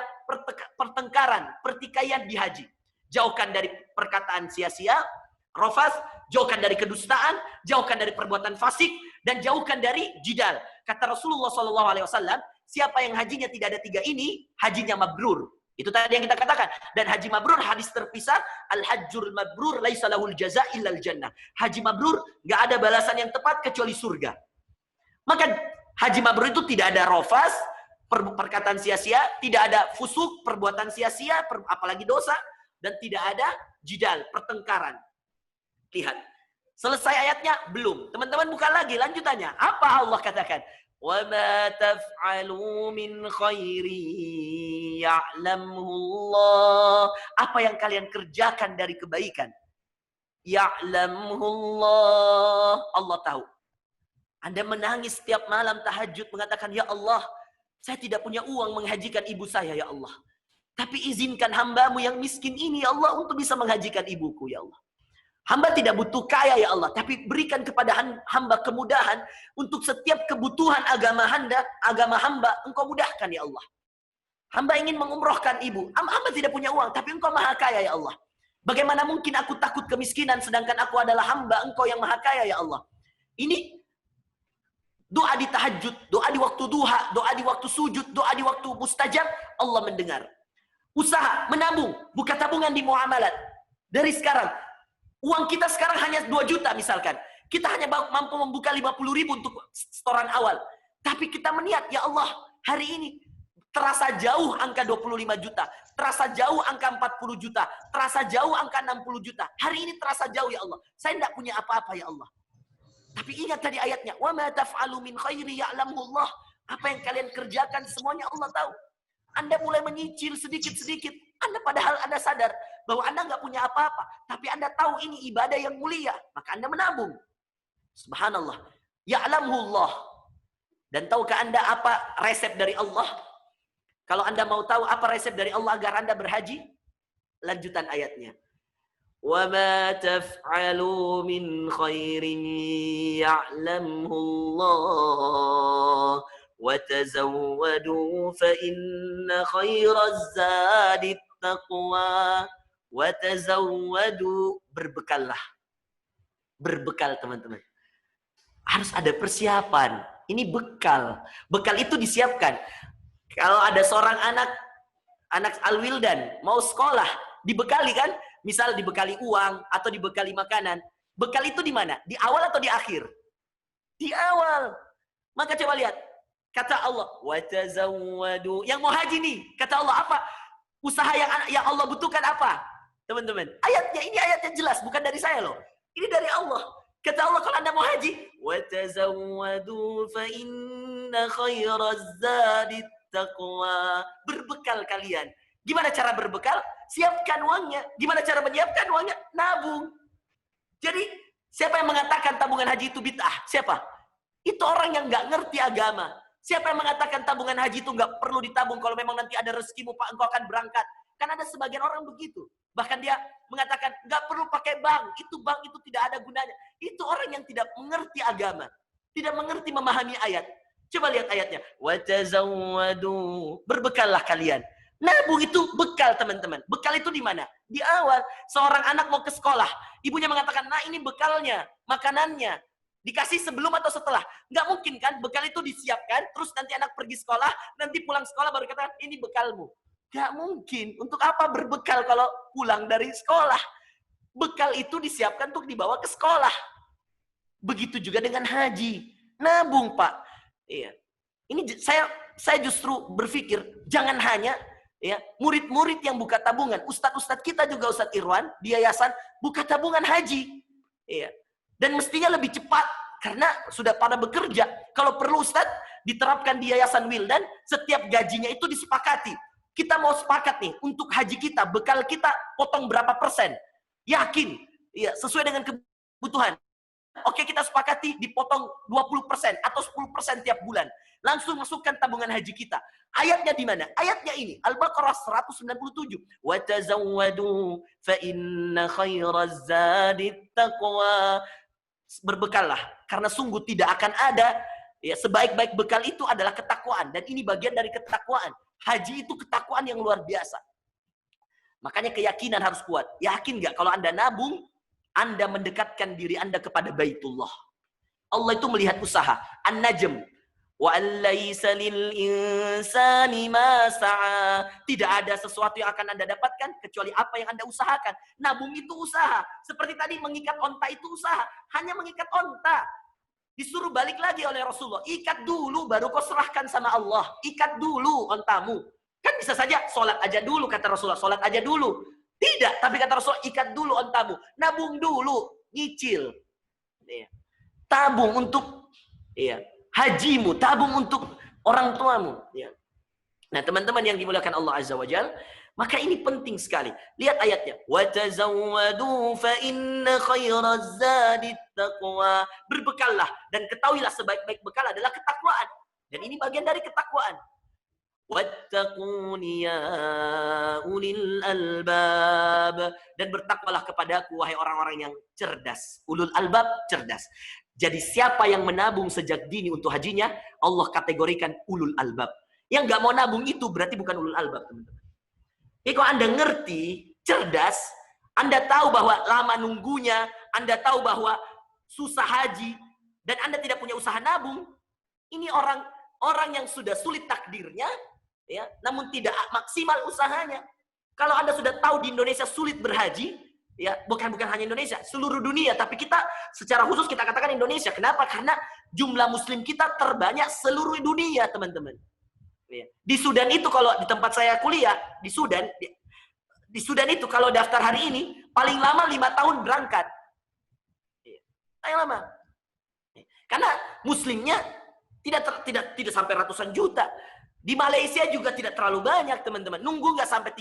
pertengkaran, pertikaian di haji. Jauhkan dari perkataan sia-sia, rafas, jauhkan dari kedustaan, jauhkan dari perbuatan fasik, dan jauhkan dari jidal. Kata Rasulullah SAW, siapa yang hajinya tidak ada 3 ini, hajinya mabrur. Itu tadi yang kita katakan. Dan haji mabrur, hadis terpisah, al-hajjul mabrur laisa lahul jaza illal jannah. Haji mabrur enggak ada balasan yang tepat kecuali surga. Maka haji mabrur itu tidak ada rafas, perkataan sia-sia, tidak ada fusuk, perbuatan sia-sia, apalagi dosa, dan tidak ada jidal, pertengkaran. Lihat. Selesai ayatnya? Belum. Teman-teman buka lagi lanjutannya. Apa Allah katakan? وَمَا تَفْعَلُوا مِنْ خَيْرٍ يَعْلَمْهُ اللَّهُ. Apa yang kalian kerjakan dari kebaikan? يَعْلَمْهُ اللَّهُ. Allah tahu. Anda menangis setiap malam tahajud mengatakan, ya Allah, saya tidak punya uang menghajikan ibu saya, ya Allah. Tapi izinkan hambamu yang miskin ini, ya Allah, untuk bisa menghajikan ibuku, ya Allah. Hamba tidak butuh kaya, ya Allah. Tapi berikan kepada hamba kemudahan untuk setiap kebutuhan agama hamba, engkau mudahkan, ya Allah. Hamba ingin mengumrohkan ibu. Hamba tidak punya uang, tapi engkau maha kaya, ya Allah. Bagaimana mungkin aku takut kemiskinan, sedangkan aku adalah hamba engkau yang maha kaya, ya Allah. Ini doa di tahajud, doa di waktu duha, doa di waktu sujud, doa di waktu mustajab, Allah mendengar. Usaha, menabung, buka tabungan di muamalat. Dari sekarang, uang kita sekarang hanya 2 juta misalkan. Kita hanya mampu membuka 50.000 untuk setoran awal. Tapi kita meniat, ya Allah, hari ini terasa jauh angka 25 juta. Terasa jauh angka 40 juta. Terasa jauh angka 60 juta. Hari ini terasa jauh, ya Allah. Saya tidak punya apa-apa, ya Allah. Tapi ingat tadi ayatnya, wa ma taf'alu min khairi ya'lamuhu Allah. Apa yang kalian kerjakan semuanya Allah tahu. Anda mulai menyicil sedikit-sedikit. Anda padahal Anda sadar bahwa Anda nggak punya apa-apa, tapi Anda tahu ini ibadah yang mulia, maka Anda menabung. Subhanallah. Ya'lamuhu Allah. Dan tahukah Anda apa resep dari Allah? Kalau Anda mau tahu apa resep dari Allah agar Anda berhaji, lanjutan ayatnya. وَمَا تَفْعَلُوا مِنْ خَيْرٍ يَعْلَمْهُ اللَّهُ وَتَزَوَّدُوا فَإِنَّ خَيْرَ الزَّادِ التَّقْوَى وَتَزَوَّدُوا. Berbekallah. Berbekal, teman-teman. Harus ada persiapan. Ini bekal. Bekal itu disiapkan. Kalau ada seorang anak al-wildan mau sekolah, dibekali kan? Misal dibekali uang atau dibekali makanan. Bekal itu di mana? Di awal atau di akhir? Di awal. Maka coba lihat. Kata Allah, "Watazawwadu." Yang mau haji nih, kata Allah apa? Usaha yang Allah butuhkan apa? Teman-teman, ayatnya ini ayatnya jelas, bukan dari saya loh. Ini dari Allah. Kata Allah kalau Anda mau haji, "Watazawwadu fa inna khairaz zadi taqwa." Berbekal kalian. Gimana cara berbekal? Siapkan uangnya. Gimana cara menyiapkan uangnya? Nabung. Jadi, siapa yang mengatakan tabungan haji itu bid'ah? Siapa? Itu orang yang nggak ngerti agama. Siapa yang mengatakan tabungan haji itu nggak perlu ditabung kalau memang nanti ada rezekimu, Pak, engkau akan berangkat. Kan ada sebagian orang begitu. Bahkan dia mengatakan nggak perlu pakai bank. Bank itu tidak ada gunanya. Itu orang yang tidak mengerti agama. Tidak mengerti memahami ayat. Coba lihat ayatnya. Watazawwadu. Berbekallah kalian. Nabung itu bekal, teman-teman. Bekal itu di mana? Di awal. Seorang anak mau ke sekolah. Ibunya mengatakan, nah ini bekalnya, makanannya. Dikasih sebelum atau setelah? Nggak mungkin kan? Bekal itu disiapkan, terus nanti anak pergi sekolah, nanti pulang sekolah baru katakan, ini bekalmu. Nggak mungkin. Untuk apa berbekal kalau pulang dari sekolah? Bekal itu disiapkan untuk dibawa ke sekolah. Begitu juga dengan haji. Nabung, Pak. Iya. Ini saya justru berpikir, jangan hanya ya, murid-murid yang buka tabungan, ustadz-ustadz kita juga, Ustadz Irwan di yayasan buka tabungan haji, ya. Dan mestinya lebih cepat karena sudah pada bekerja. Kalau perlu Ustadz diterapkan di yayasan Wildan, setiap gajinya itu disepakati. Kita mau sepakat nih untuk haji kita, bekal kita potong berapa persen? Yakin, ya sesuai dengan kebutuhan. Oke, kita sepakati dipotong 20% atau 10% tiap bulan. Langsung masukkan tabungan haji kita. Ayatnya di mana? Ayatnya ini, Al-Baqarah 197. Wa tazawwadu fa inna khairaz zadi taqwa. Berbekallah karena sungguh tidak akan ada ya sebaik-baik bekal itu adalah ketakwaan, dan ini bagian dari ketakwaan. Haji itu ketakwaan yang luar biasa. Makanya keyakinan harus kuat. Yakin nggak kalau Anda nabung, Anda mendekatkan diri Anda kepada Baitullah. Allah itu melihat usaha. An-Najm. Wa allaysa lil insani ma sa'a. Tidak ada sesuatu yang akan Anda dapatkan kecuali apa yang Anda usahakan. Nabung itu usaha. Seperti tadi mengikat onta itu usaha. Hanya mengikat onta. Disuruh balik lagi oleh Rasulullah. Ikat dulu baru kau serahkan sama Allah. Ikat dulu ontamu. Kan bisa saja sholat aja dulu kata Rasulullah. Sholat aja dulu. Tidak. Tapi kata Rasulullah ikat dulu ontamu. Nabung dulu. Nyicil. Ya. Tabung untuk hajimu. Tabung untuk orang tuamu. Ya. Nah teman-teman yang dimuliakan Allah Azza wa Jalla. Maka ini penting sekali. Lihat ayatnya. وَتَزَوَّدُوا فَإِنَّ خَيْرَ الزَّادِ التَّقْوَى. Berbekallah. Dan ketahuilah sebaik-baik bekal adalah ketakwaan. Dan ini bagian dari ketakwaan. وَاتَّقُونِ يَا أُولِي الْأَلْبَابِ. Dan bertakwalah kepadaku, wahai orang-orang yang cerdas. Ulul albab, cerdas. Jadi siapa yang menabung sejak dini untuk hajinya, Allah kategorikan ulul albab. Yang nggak mau nabung itu berarti bukan ulul albab, teman-teman. Jadi kalau Anda ngerti, cerdas, Anda tahu bahwa lama nunggunya, Anda tahu bahwa susah haji, dan Anda tidak punya usaha nabung, ini orang yang sudah sulit takdirnya, ya, namun tidak maksimal usahanya. Kalau Anda sudah tahu di Indonesia sulit berhaji, ya, bukan hanya Indonesia, seluruh dunia, tapi kita secara khusus kita katakan Indonesia. Kenapa? Karena jumlah muslim kita terbanyak seluruh dunia, teman-teman. Di Sudan itu kalau di tempat saya kuliah di Sudan itu kalau daftar hari ini paling lama 5 tahun berangkat. Paling lama. Karena muslimnya tidak sampai ratusan juta. Di Malaysia juga tidak terlalu banyak, teman-teman. Nunggu nggak sampai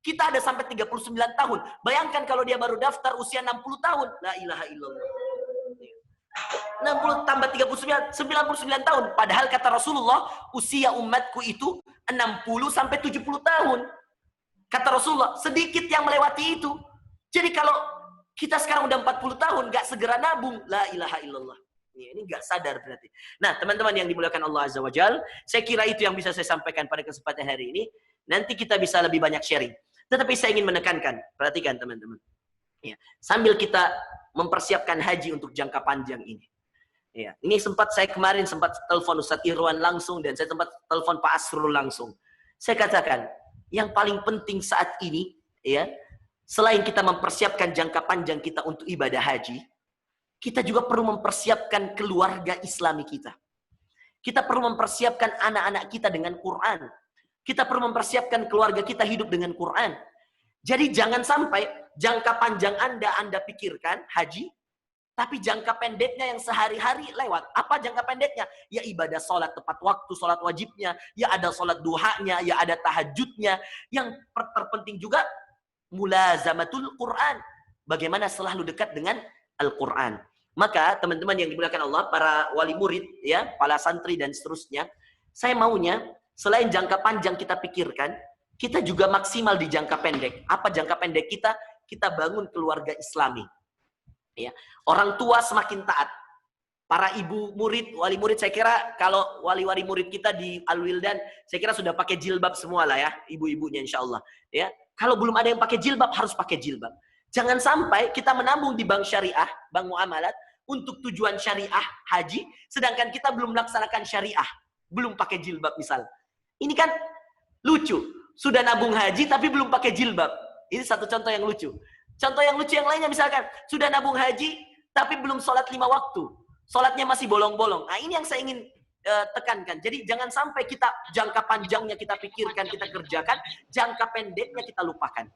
kita ada sampai 39 tahun. Bayangkan kalau dia baru daftar usia 60 tahun. La ilaha illallah. 60 tambah 39, 99 tahun. Padahal kata Rasulullah, usia umatku itu 60 sampai 70 tahun. Kata Rasulullah, sedikit yang melewati itu. Jadi kalau kita sekarang udah 40 tahun, gak segera nabung, la ilaha illallah. Ini gak sadar berarti. Nah, teman-teman yang dimuliakan Allah Azza wa Jalla, saya kira itu yang bisa saya sampaikan pada kesempatan hari ini. Nanti kita bisa lebih banyak sharing. Tetapi saya ingin menekankan, perhatikan teman-teman. Ya, sambil kita mempersiapkan haji untuk jangka panjang ini. Ya, ini saya kemarin sempat telepon Ustadz Irwan langsung dan saya sempat telepon Pak Asrul langsung. Saya katakan, yang paling penting saat ini, ya, selain kita mempersiapkan jangka panjang kita untuk ibadah haji, kita juga perlu mempersiapkan keluarga Islami kita. Kita perlu mempersiapkan anak-anak kita dengan Quran. Kita perlu mempersiapkan keluarga kita hidup dengan Quran. Jadi jangan sampai jangka panjang Anda pikirkan haji, tapi jangka pendeknya yang sehari-hari lewat. Apa jangka pendeknya? Ya ibadah sholat tepat waktu, sholat wajibnya. Ya ada sholat duhanya, ya ada tahajudnya. Yang terpenting juga, mulazamatul Quran. Bagaimana selalu dekat dengan Al-Quran. Maka teman-teman yang dimuliakan Allah, para wali murid, ya, para santri dan seterusnya, saya maunya selain jangka panjang kita pikirkan, kita juga maksimal di jangka pendek. Apa jangka pendek kita? Kita bangun keluarga Islami. Ya. Orang tua semakin taat. Para ibu murid, wali murid, saya kira kalau wali-wali murid kita di Al-Wildan, saya kira sudah pakai jilbab semua lah ya, ibu-ibunya insya Allah. Ya. Kalau belum ada yang pakai jilbab, harus pakai jilbab. Jangan sampai kita menabung di bank syariah, bank muamalat, untuk tujuan syariah haji, sedangkan kita belum melaksanakan syariah, belum pakai jilbab misal. Ini kan lucu. Sudah nabung haji tapi belum pakai jilbab. Ini satu contoh yang lucu. Contoh yang lucu yang lainnya misalkan, sudah nabung haji tapi belum sholat 5 waktu. Sholatnya masih bolong-bolong. Nah ini yang saya ingin tekankan. Jadi jangan sampai kita jangka panjangnya kita pikirkan, kita kerjakan, jangka pendeknya kita lupakan.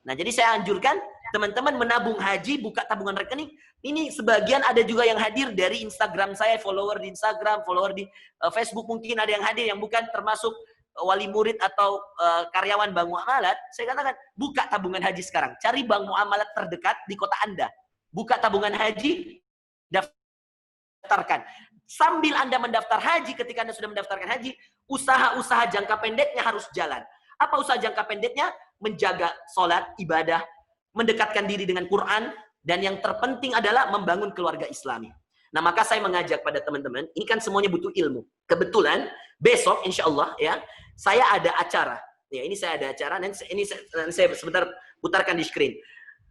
Nah jadi saya anjurkan teman-teman menabung haji, buka tabungan rekening. Ini sebagian ada juga yang hadir dari Instagram saya, follower di Instagram, follower di Facebook, mungkin ada yang hadir yang bukan termasuk wali murid atau karyawan bank muamalat. Saya katakan, buka tabungan haji sekarang. Cari bank muamalat terdekat di kota Anda. Buka tabungan haji, daftarkan. Sambil Anda mendaftar haji, ketika Anda sudah mendaftarkan haji, usaha-usaha jangka pendeknya harus jalan. Apa usaha jangka pendeknya? Menjaga sholat, ibadah, mendekatkan diri dengan Quran, dan yang terpenting adalah membangun keluarga Islami. Nah, maka saya mengajak pada teman-teman, ini kan semuanya butuh ilmu. Kebetulan, besok insya Allah ya, saya ada acara. Ya, ini saya ada acara, ini saya sebentar putarkan di screen.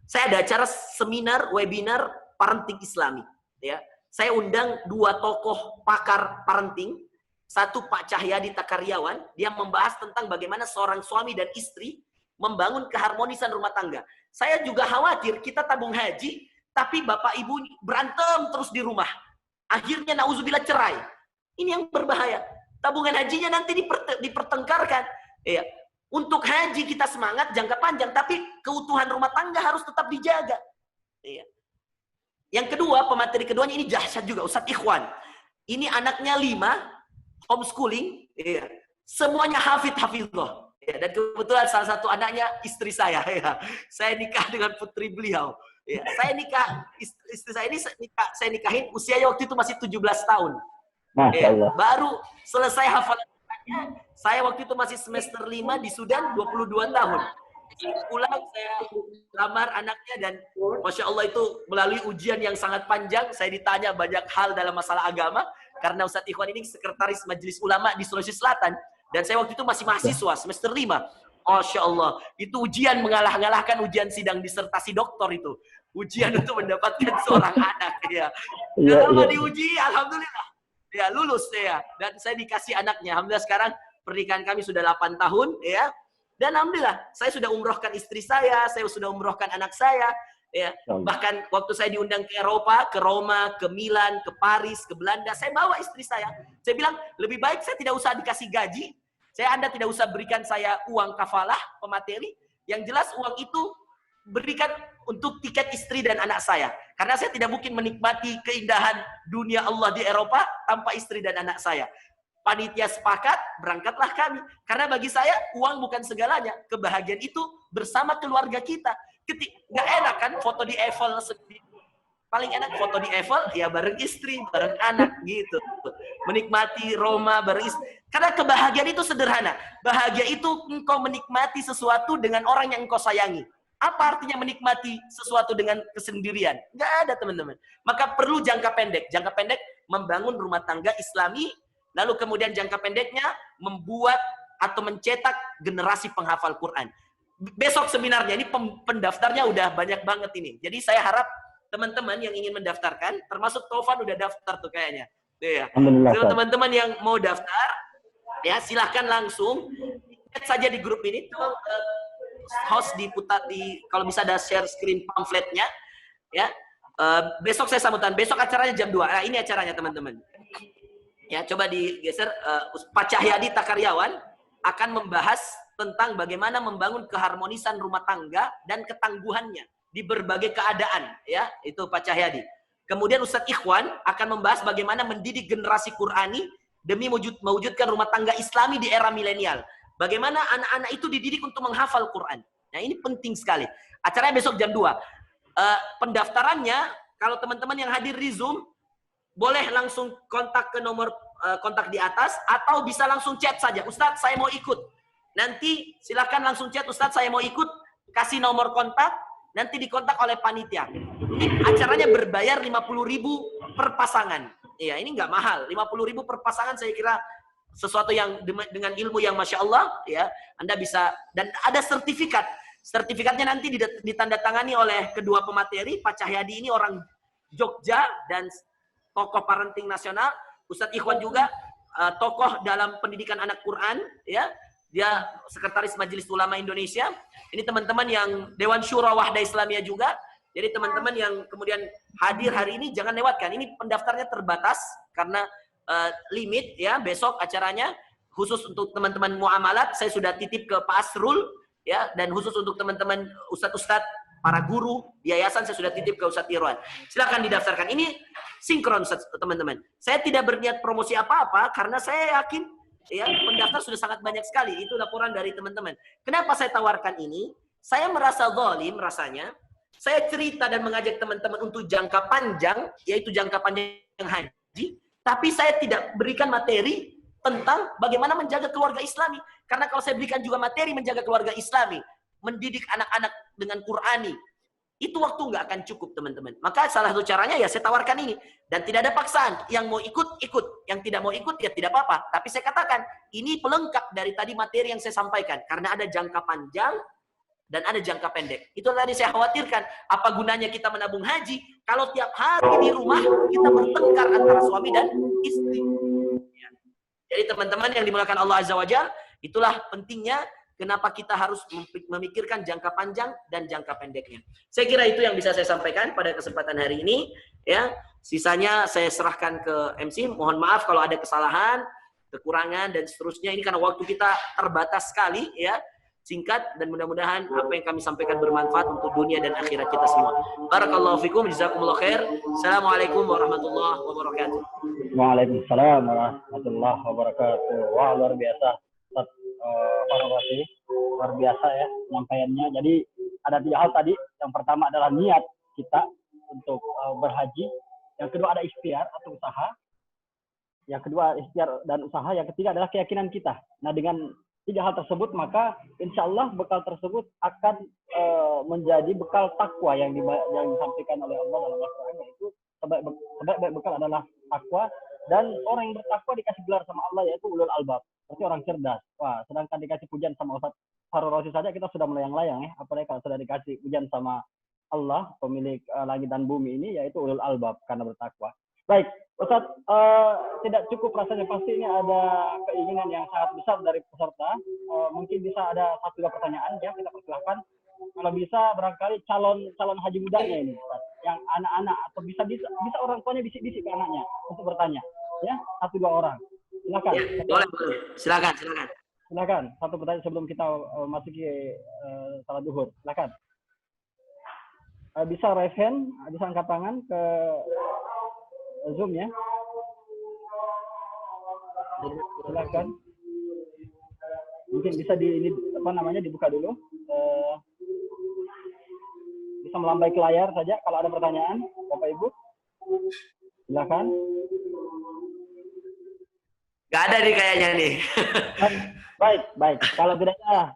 Saya ada acara seminar, webinar parenting Islami. Ya, saya undang 2 tokoh pakar parenting. Satu Pak Cahyadi Takaryawan, dia membahas tentang bagaimana seorang suami dan istri membangun keharmonisan rumah tangga. Saya juga khawatir kita tabung haji, tapi bapak ibu berantem terus di rumah. Akhirnya nauzubillah cerai. Ini yang berbahaya. Tabungan hajinya nanti dipertengkarkan. Ya. Untuk haji kita semangat jangka panjang, tapi keutuhan rumah tangga harus tetap dijaga. Ya. Yang kedua, pemateri keduanya ini dahsyat juga, Ustadz Ikhwan. Ini anaknya 5, homeschooling, ya. Semuanya hafidhah. Ya, dan kebetulan salah satu anaknya istri saya. Ya. Saya nikah dengan putri beliau. Ya. Saya nikah, istri saya ini saya nikahin usianya waktu itu masih 17 tahun. Ya. Baru selesai hafalannya, saya waktu itu masih semester 5 di Sudan, 22 tahun. Pulang saya lamar anaknya dan Masya Allah itu melalui ujian yang sangat panjang. Saya ditanya banyak hal dalam masalah agama. Karena Ustadz Ikhwan ini sekretaris Majelis Ulama di Sulawesi Selatan. Dan saya waktu itu masih mahasiswa, semester 5. Masya Allah. Itu ujian mengalah-ngalahkan ujian sidang disertasi doktor itu. Ujian untuk mendapatkan seorang anak. Ya. Dan lama diuji, Alhamdulillah. Ya, lulus ya. Dan saya dikasih anaknya. Alhamdulillah sekarang pernikahan kami sudah 8 tahun. Ya. Dan alhamdulillah, saya sudah umrohkan istri saya sudah umrohkan anak saya. Ya. Bahkan waktu saya diundang ke Eropa, ke Roma, ke Milan, ke Paris, ke Belanda, saya bawa istri saya. Saya bilang, lebih baik saya tidak usah dikasih gaji. Anda tidak usah berikan saya uang kafalah, pemateri. Yang jelas uang itu berikan untuk tiket istri dan anak saya. Karena saya tidak mungkin menikmati keindahan dunia Allah di Eropa tanpa istri dan anak saya. Panitia sepakat, berangkatlah kami. Karena bagi saya, uang bukan segalanya. Kebahagiaan itu bersama keluarga kita. Nggak enak kan foto di Eiffel sendiri. Paling enak foto di Eiffel, ya bareng istri, bareng anak, gitu. Menikmati Roma bareng istri. Karena kebahagiaan itu sederhana. Bahagia itu engkau menikmati sesuatu dengan orang yang engkau sayangi. Apa artinya menikmati sesuatu dengan kesendirian? Nggak ada, teman-teman. Maka perlu jangka pendek. Jangka pendek membangun rumah tangga Islami. Lalu kemudian jangka pendeknya membuat atau mencetak generasi penghafal Quran. Besok seminarnya, ini pendaftarnya udah banyak banget ini. Jadi saya harap teman-teman yang ingin mendaftarkan, termasuk Taufan udah daftar tuh kayaknya. Ya. Teman-teman yang mau daftar, ya silahkan langsung chat saja di grup ini. Host diputar kalau bisa ada share screen pamfletnya. Ya. Besok saya sambutan. Besok acaranya jam 2. Nah, ini acaranya teman-teman. Ya, coba digeser. Pak Cahyadi Takaryawan akan membahas tentang bagaimana membangun keharmonisan rumah tangga dan ketangguhannya di berbagai keadaan. Ya, itu Pak Cahyadi. Kemudian Ustadz Ikhwan akan membahas bagaimana mendidik generasi Qurani demi mewujudkan rumah tangga Islami di era milenial. Bagaimana anak-anak itu dididik untuk menghafal Quran. Nah, ini penting sekali. Acaranya besok jam 2. Pendaftarannya, kalau teman-teman yang hadir di Zoom, boleh langsung kontak ke nomor kontak di atas atau bisa langsung chat saja. Ustadz, saya mau ikut. Nanti silakan langsung chat, Ustadz, saya mau ikut. Kasih nomor kontak, nanti dikontak oleh panitia. Ini acaranya berbayar 50.000 per pasangan. Iya, ini nggak mahal. 50.000 per pasangan saya kira sesuatu yang dengan ilmu yang Masya Allah, ya, Anda bisa, dan ada sertifikat. Sertifikatnya nanti ditandatangani oleh kedua pemateri. Pak Cahyadi ini orang Jogja dan tokoh parenting nasional. Ustadz Ikhwan juga tokoh dalam pendidikan anak Quran, ya. Dia sekretaris Majelis Ulama Indonesia. Ini teman-teman yang Dewan Syura Wahda Islamiyah juga. Jadi teman-teman yang kemudian hadir hari ini jangan lewatkan. Ini pendaftarnya terbatas karena limit, ya. Besok acaranya khusus untuk teman-teman muamalat. Saya sudah titip ke Pak Asrul, ya, dan khusus untuk teman-teman ustadz-ustadz, para guru di yayasan saya sudah titip ke Ustadz Irwan. Silakan didaftarkan. Ini sinkron, teman-teman. Saya tidak berniat promosi apa-apa karena saya yakin, ya, pendaftar sudah sangat banyak sekali. Itu laporan dari teman-teman. Kenapa saya tawarkan ini? Saya merasa zalim rasanya. Saya cerita dan mengajak teman-teman untuk jangka panjang, yaitu jangka panjang haji, tapi saya tidak berikan materi tentang bagaimana menjaga keluarga Islami. Karena kalau saya berikan juga materi menjaga keluarga Islami, mendidik anak-anak dengan Qurani, itu waktu nggak akan cukup, teman-teman. Maka salah satu caranya ya saya tawarkan ini. Dan tidak ada paksaan. Yang mau ikut, ikut. Yang tidak mau ikut, ya tidak apa-apa. Tapi saya katakan, ini pelengkap dari tadi materi yang saya sampaikan. Karena ada jangka panjang dan ada jangka pendek. Itu tadi saya khawatirkan. Apa gunanya kita menabung haji kalau tiap hari di rumah kita bertengkar antara suami dan istri. Ya. Jadi teman-teman yang dimuliakan Allah Azza wa Jalla, itulah pentingnya kenapa kita harus memikirkan jangka panjang dan jangka pendeknya. Saya kira itu yang bisa saya sampaikan pada kesempatan hari ini. Ya, Sisanya saya serahkan ke MC. Mohon maaf kalau ada kesalahan, kekurangan dan seterusnya. Ini karena waktu kita terbatas sekali ya. Singkat dan mudah-mudahan apa yang kami sampaikan bermanfaat untuk dunia dan akhirat kita semua. Barakallahu fikum, jazakumullah khair. Assalamualaikum warahmatullahi wabarakatuh. Waalaikumsalam warahmatullahi wabarakatuh. Wah, luar biasa. Pak Rossi, luar biasa ya penyampaiannya. Jadi ada 3 hal tadi. Yang pertama adalah niat kita untuk berhaji. Yang kedua ada ikhtiar atau usaha. Yang kedua ikhtiar dan usaha. Yang ketiga adalah keyakinan kita. Nah, dengan 3 hal tersebut, maka insya Allah bekal tersebut akan menjadi bekal takwa yang disampaikan oleh Allah dalam Al-Quran, yaitu sebaik-baik bekal adalah takwa, dan orang yang bertakwa dikasih gelar sama Allah yaitu ulul albab, berarti orang cerdas. Wah, sedangkan dikasih pujian sama Ustaz Harun Rosi saja kita sudah melayang-layang ya, apalagi kalau sudah dikasih pujian sama Allah, pemilik langit dan bumi ini, yaitu ulul albab karena bertakwa. Baik, Ustaz, tidak cukup rasanya, pasti ini ada keinginan yang sangat besar dari peserta. Mungkin bisa ada 1-2 pertanyaan ya, kita persilahkan. Kalau bisa barangkali calon haji mudanya ini, Ustaz, yang anak-anak atau bisa orang tuanya bisik-bisik ke anaknya untuk bertanya, ya, 1-2 orang. Silakan. Ya, boleh. Silakan. Silakan. 1 pertanyaan sebelum kita masuki salat duhur. Silakan. Bisa raise hand, bisa angkat tangan ke Zoom ya. Silakan. Mungkin bisa dibuka dulu. Bisa melambai ke layar saja kalau ada pertanyaan, Bapak Ibu. Silakan. Gak ada nih kayaknya nih. Baik. Kalau tidak ada.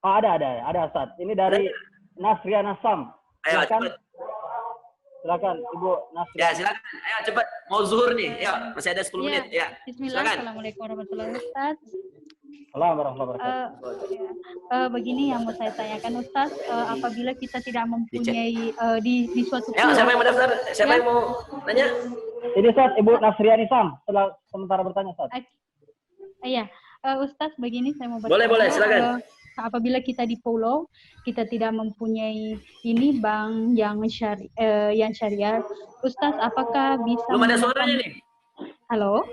Oh, ada Ustaz. Ini dari Nasria Nasam. Silakan. Silakan Ibu Nasri. Ya, silakan. Ayo cepat. Mau zuhur nih. Ya, masih ada 10 menit. Ya. Bismillah. Silakan. Assalamualaikum warahmatullahi wabarakatuh. Assalamualaikum warahmatullahi Begini yang mau saya tanyakan Ustaz, apabila kita tidak mempunyai di suatu Ya, siapa yang mau daftar? Siapa yang mau tanya? Ini Ustaz, Ibu Nasria Nisam. Sementara bertanya Ustaz. Iya, Ustaz, begini saya mau bertanya. Boleh, silakan. Apabila kita di pulau, kita tidak mempunyai ini bank yang syariah, Ustaz, apakah bisa? Belum ada suaranya nih. Halo?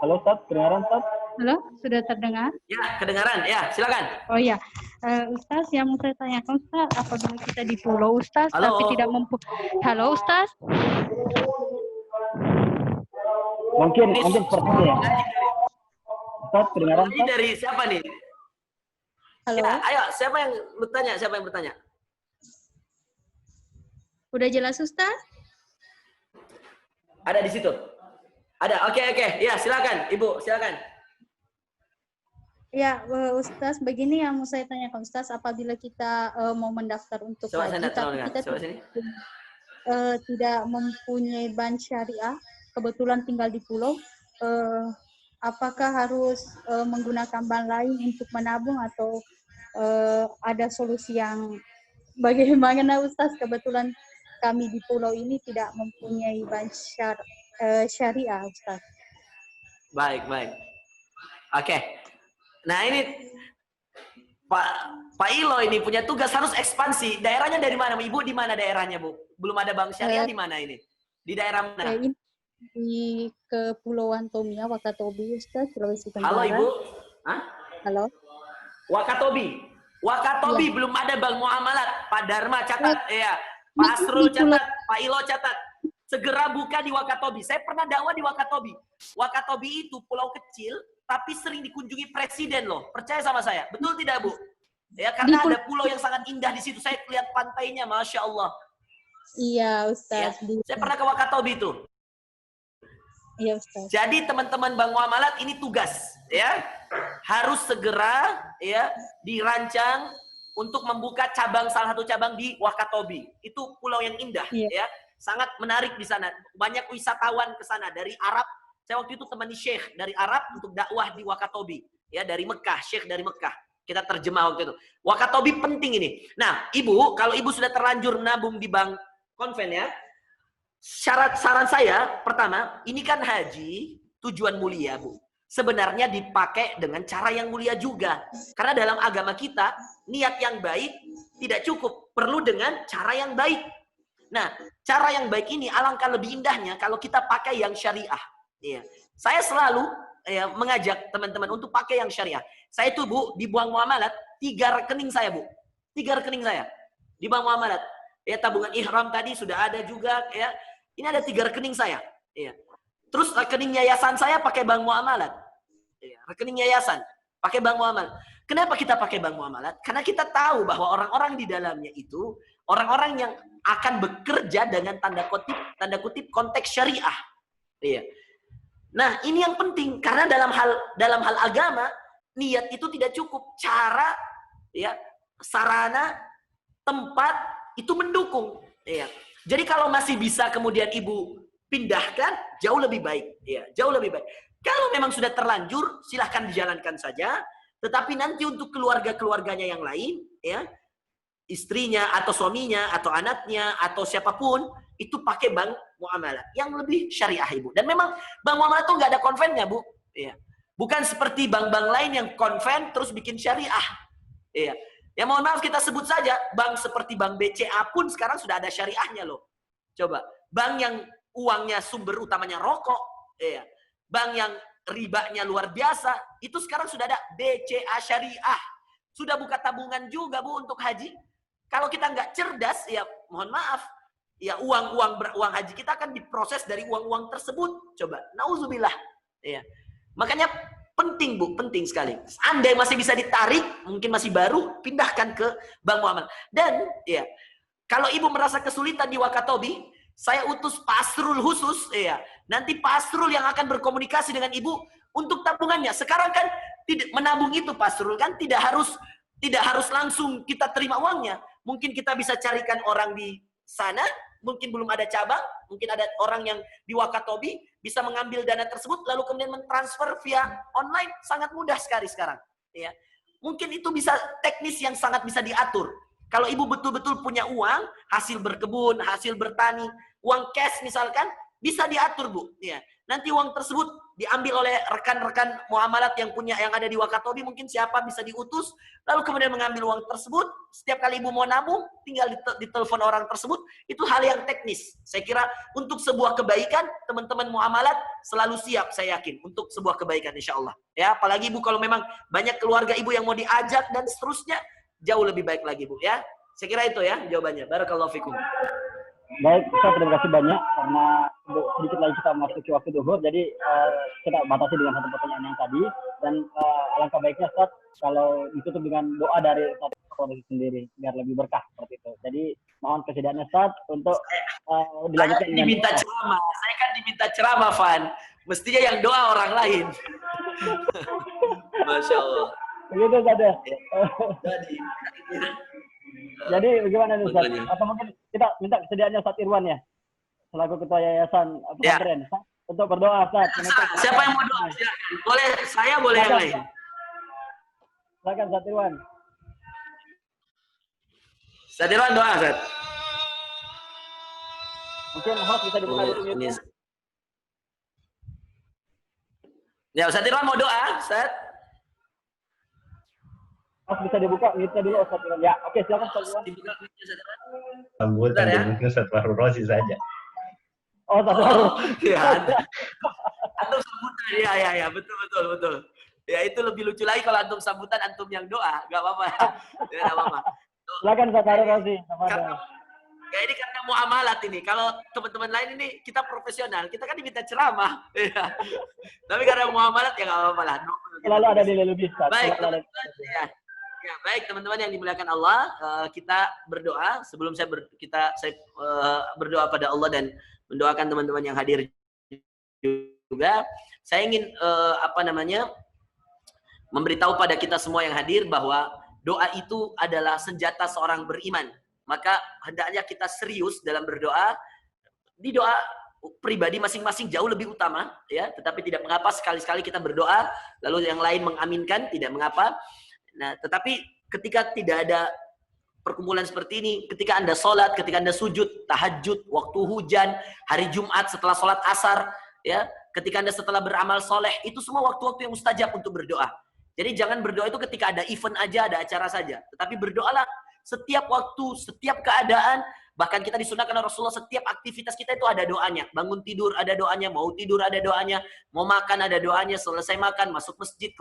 Halo Ustaz, kedengaran Ustaz? Halo, sudah terdengar? Ya, kedengaran. Ya, silakan. Oh iya, Ustaz, yang mau saya tanyakan Ustaz, apabila kita di pulau Ustaz, Halo. tapi tidak Halo Ustaz? Mungkin seperti itu ya. Ustaz, kedengaran Ini Ustaz? dari siapa nih? Halo? Ya, ayo, siapa yang bertanya? Udah jelas Ustaz? Ada di situ. Ada. Oke. Ya, silakan, Ibu, silakan. Ya, Ustaz, begini yang mau saya tanyakan Ustaz, apabila kita mau mendaftar untuk haji, tapi kita tidak mempunyai bank syariah, kebetulan tinggal di pulau, apakah harus menggunakan bank lain untuk menabung atau ada solusi yang bagaimana Ustaz? Kebetulan kami di pulau ini tidak mempunyai bank syariah Ustaz. Baik. Oke. Nah, ini Pak Ilo ini punya tugas harus ekspansi. Daerahnya dari mana? Ibu di mana daerahnya, Bu? Belum ada bank syariah di mana ini? Di daerah mana? Di Kepulauan Tomia, Wakatobi, Ustaz, Sulawesi Tenggara. Halo, Ibu. Hah? Halo. Wakatobi ya. Belum ada bank muamalat. Pak Dharma catat, ya. Pak Asrul Di catat, Pak Ilo catat. Segera buka di Wakatobi. Saya pernah dakwah di Wakatobi. Wakatobi itu pulau kecil, tapi sering dikunjungi presiden loh. Percaya sama saya. Betul tidak, Bu? Ya, karena ada pulau yang sangat indah di situ. Saya lihat pantainya, Masya Allah. Iya, Ustaz. Ya, saya pernah ke Wakatobi itu. Iya, Ustaz. Jadi teman-teman Bank Muamalat ini tugas, ya. Harus segera ya dirancang untuk membuka salah satu cabang di Wakatobi. Itu pulau yang indah, ya. Sangat menarik di sana. Banyak wisatawan ke sana dari Arab. Saya waktu itu temani Syekh dari Arab untuk dakwah di Wakatobi, ya, dari Mekah, Syekh dari Mekah. Kita terjemah waktu itu. Wakatobi penting ini. Nah, Ibu, kalau Ibu sudah terlanjur nabung di bank konven ya, saran saya pertama, ini kan haji tujuan mulia, Bu. Sebenarnya dipakai dengan cara yang mulia juga. Karena dalam agama kita, niat yang baik tidak cukup, perlu dengan cara yang baik. Nah, cara yang baik ini alangkah lebih indahnya kalau kita pakai yang syariah. Iya. Saya selalu mengajak teman-teman untuk pakai yang syariah. Saya itu Bu, di bank muamalat 3 rekening saya Bu. 3 rekening saya di bank muamalat. Ya, tabungan ihram tadi sudah ada juga ya. Ini ada 3 rekening saya. Ya. Terus rekening yayasan saya pakai bank muamalat. Ya, rekening yayasan pakai bank muamalat. Kenapa kita pakai bank muamalat? Karena kita tahu bahwa orang-orang di dalamnya itu orang-orang yang akan bekerja dengan tanda kutip konteks syariah. Iya. Nah, ini yang penting karena dalam hal agama niat itu tidak cukup, cara ya, sarana, tempat itu mendukung. Ya. Jadi kalau masih bisa kemudian ibu pindahkan, jauh lebih baik. Ya, jauh lebih baik. Kalau memang sudah terlanjur, silahkan dijalankan saja. Tetapi nanti untuk keluarga-keluarganya yang lain, ya, istrinya atau suaminya atau anaknya atau siapapun, itu pakai bank muamalah yang lebih syariah ibu. Dan memang bank muamalah itu nggak ada konvennya Bu. Ya. Bukan seperti bank-bank lain yang konven terus bikin syariah. Ya. Ya mohon maaf kita sebut saja, bank seperti bank BCA pun sekarang sudah ada syariahnya loh. Coba, bank yang uangnya sumber utamanya rokok, ya. Bank yang ribanya luar biasa, itu sekarang sudah ada BCA syariah. Sudah buka tabungan juga Bu untuk haji. Kalau kita nggak cerdas, ya mohon maaf, ya uang haji kita akan diproses dari uang-uang tersebut. Coba, nauzubillah. Ya. Makanya penting Bu, penting sekali. Anda yang masih bisa ditarik, mungkin masih baru, pindahkan ke bank muamalah. Dan ya, kalau ibu merasa kesulitan di Wakatobi, saya utus pasrul khusus, ya. Nanti pasrul yang akan berkomunikasi dengan ibu untuk tabungannya. Sekarang kan tidak menabung itu pasrul kan tidak harus langsung kita terima uangnya. Mungkin kita bisa carikan orang di sana, mungkin belum ada cabang, mungkin ada orang yang di Wakatobi bisa mengambil dana tersebut lalu kemudian mentransfer via online, sangat mudah sekali sekarang, ya. Mungkin itu bisa teknis yang sangat bisa diatur. Kalau ibu betul-betul punya uang, hasil berkebun, hasil bertani, uang cash misalkan, bisa diatur Bu, ya. Nanti uang tersebut diambil oleh rekan-rekan muamalat yang ada di Wakatobi, mungkin siapa bisa diutus, lalu kemudian mengambil uang tersebut. Setiap kali ibu mau nabung, tinggal ditelepon orang tersebut. Itu hal yang teknis. Saya kira untuk sebuah kebaikan, teman-teman muamalat selalu siap, saya yakin, untuk sebuah kebaikan insya Allah. Ya, apalagi ibu kalau memang banyak keluarga ibu yang mau diajak dan seterusnya, jauh lebih baik lagi Bu, ya. Saya kira itu ya jawabannya. Barakallahu fikum. Baik, Ustaz, terima kasih banyak karena sedikit lagi kita memasuki waktu zuhur, jadi kita batasi dengan satu pertanyaan yang tadi, dan alangkah baiknya Ustaz kalau ditutup dengan doa dari Ustaz Fadil sendiri biar lebih berkah seperti itu. Jadi mohon kesediaannya Ustaz untuk dilanjutkan dengan diminta ceramah. Saya kan diminta ceramah, Van. Mestinya yang doa orang lain. Masya Allah. Begitu Ustaz ya. Jadi bagaimana nih Ustaz? Atau mungkin kita minta kesediaannya Ustaz Irwan ya, selaku ketua yayasan pesantren, ya, untuk berdoa Ustaz. Siapa yang mau doa? Boleh saya, boleh yang lain. Silakan Ustaz Irwan. Ustaz Irwan doa, Ustaz. Mungkin host bisa dibuka dulu. Ya, Ustaz Irwan mau doa, Ustaz. Host bisa dibuka, kita dulu Ustaz Irwan. Ya, oke, silakan Ustaz Irwan. Sambutan mungkin Ustaz Fahru Rozi saja. Oh, Ustaz Fahru. Ya, antum sambutan, ya, betul. Ya, itu lebih lucu lagi kalau antum sambutan, antum yang doa, nggak apa-apa. Ya, nggak apa-apa. Silakan Ustaz Fahru Rozi. Ya, ini karena muamalat ini. Kalau teman-teman lain ini kita profesional, kita kan diminta ceramah. Ya. Tapi karena muamalat ya nggak apa-apa lah. Selalu ada nilai lebih. Baik, teman-teman. Ya, baik teman-teman yang dimuliakan Allah, kita berdoa sebelum saya berdoa pada Allah dan mendoakan teman-teman yang hadir juga. Saya ingin memberitahu pada kita semua yang hadir bahwa doa itu adalah senjata seorang beriman. Maka hendaknya kita serius dalam berdoa. Di doa pribadi masing-masing jauh lebih utama, ya. Tetapi tidak mengapa sekali-sekali kita berdoa, lalu yang lain mengaminkan, tidak mengapa. Nah, tetapi ketika tidak ada perkumpulan seperti ini, ketika Anda sholat, ketika Anda sujud, tahajud, waktu hujan, hari Jumat setelah sholat asar, ya, ketika Anda setelah beramal soleh, itu semua waktu-waktu yang mustajab untuk berdoa. Jadi jangan berdoa itu ketika ada event aja, ada acara saja. Tetapi berdoalah Setiap waktu, setiap keadaan, bahkan kita disunahkan oleh Rasulullah, setiap aktivitas kita itu ada doanya. Bangun tidur ada doanya, mau tidur ada doanya, mau makan ada doanya, selesai makan, masuk masjid,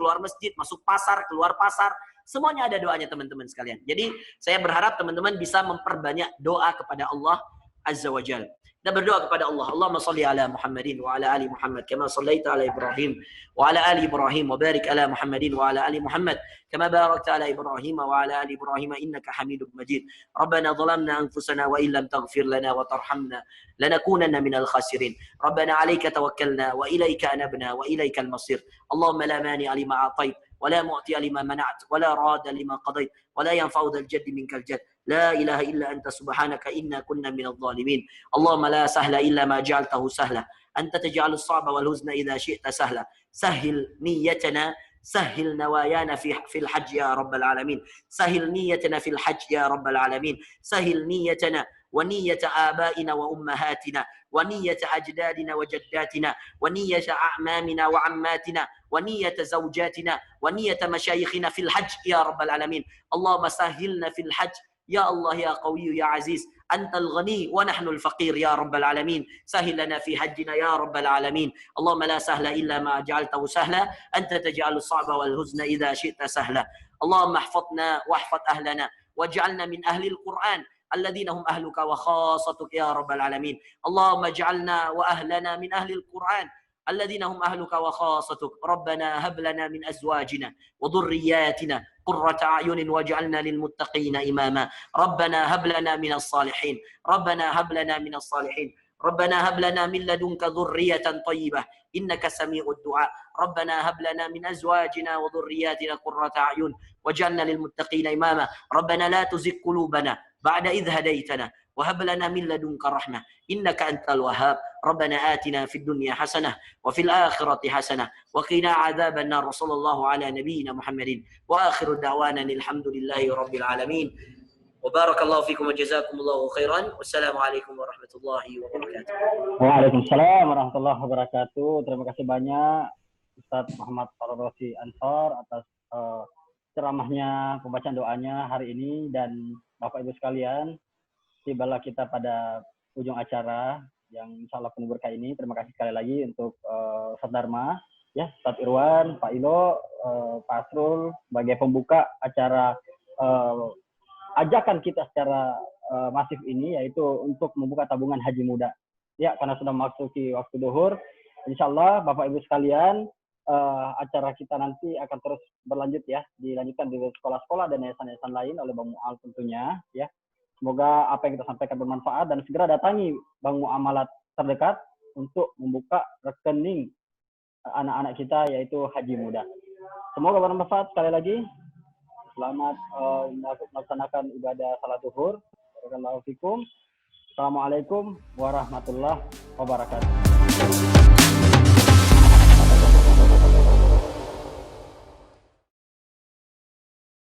masuk pasar, keluar pasar. Semuanya ada doanya teman-teman sekalian. Jadi saya berharap teman-teman bisa memperbanyak doa kepada Allah Azza wa Jalla. Kita berdoa kepada Allah. Allahumma salli ala Muhammadin wa ala ali Muhammad kama sallaita ala Ibrahim wa ala ali Ibrahim wa barik ala Muhammadin wa ala ali Muhammad kama barakta ala Ibrahim wa ala ali Ibrahim innaka Hamidum Majid. Rabbana zalamna anfusana wa illam taghfir lana wa tarhamna lanakunanna minal khasirin. Rabbana 'alaika tawakkalna wa ilaika anabna wa ilaikal masir. Allahumma la mani'a lima a'tait ولا معطي لما منعت ولا راد لما قضيت ولا ينفع ذا الجد منك الجد لا إله إلا أنت سبحانك إنا كنا من الظالمين اللهم لا سهل إلا ما جعلته سهلا أنت تجعل الصعب والحزن إذا شئت سهلا سهل نيتنا سهل نوايانا في الحج يا رب العالمين سهل نيتنا في الحج يا رب العالمين سهل نيتنا ونية آبائنا وأمهاتنا ونية أجدادنا وجداتنا ونية أعمامنا وعماتنا ونية زوجاتنا ونية مشايخنا في الحج يا رب العالمين اللهم سهلنا في الحج يا الله يا قوي يا عزيز أنت الغني ونحن الفقير يا رب العالمين سهل لنا في حجنا يا رب العالمين اللهم لا سهل إلا ما جعلته سهلا أنت تجعل الصعب والحزن إذا شئت سهلا اللهم احفظنا واحفظ أهلنا واجعلنا من أهل القرآن الذين هم أهلك وخاصتك يا رب العالمين اللهم اجعلنا وأهلنا من أهل القرآن الذين هم أهلك وخاصتك ربنا هب لنا من أزواجنا وذرياتنا قرة أعين واجعلنا للمتقين إماما ربنا هب لنا من الصالحين ربنا هب لنا من الصالحين ربنا هب لنا من لدنك ذرية طيبة إنك سميع الدعاء ربنا هب لنا من أزواجنا وذرياتنا قرة أعين واجعلنا للمتقين إماما ربنا لا تزغ قلوبنا بعد إذ هديتنا وهب لنا من لدنك رحمة إنك أنت الوهاب ربنا آتنا في الدنيا حسنة وفي الآخرة حسنة وقنا عذاب النار وصلى الله على نبينا محمد وآخر دعوانا الحمد لله رب العالمين وبارك الله فيكم وجزاكم الله خيرا والسلام عليكم ورحمة الله وبركاته. Waalaikumsalam warahmatullahi wabarakatuh. Terima kasih banyak Ustadz Muhammad Farrozi Ansor atas ceramahnya, pembacaan doanya hari ini. Dan Bapak Ibu sekalian, tibalah kita pada ujung acara yang insya Allah penuh berkah ini. Terima kasih sekali lagi untuk Ustadz Dharma, ya, Ustadz Irwan, Pak Ilo, Pak Asrul sebagai pembuka acara ajakan kita secara masif ini, yaitu untuk membuka tabungan haji muda. Ya, karena sudah memasuki waktu duhur, insya Allah Bapak Ibu sekalian, acara kita nanti akan terus berlanjut ya, dilanjutkan di sekolah-sekolah dan yayasan-yayasan lain oleh Bang Mu'al tentunya ya. Semoga apa yang kita sampaikan bermanfaat dan segera datangi Bank Muamalat terdekat untuk membuka rekening anak-anak kita yaitu haji muda. Semoga bermanfaat. Sekali lagi selamat melaksanakan ibadah salat zuhur. Barakallahu fikum. Assalamualaikum warahmatullahi wabarakatuh.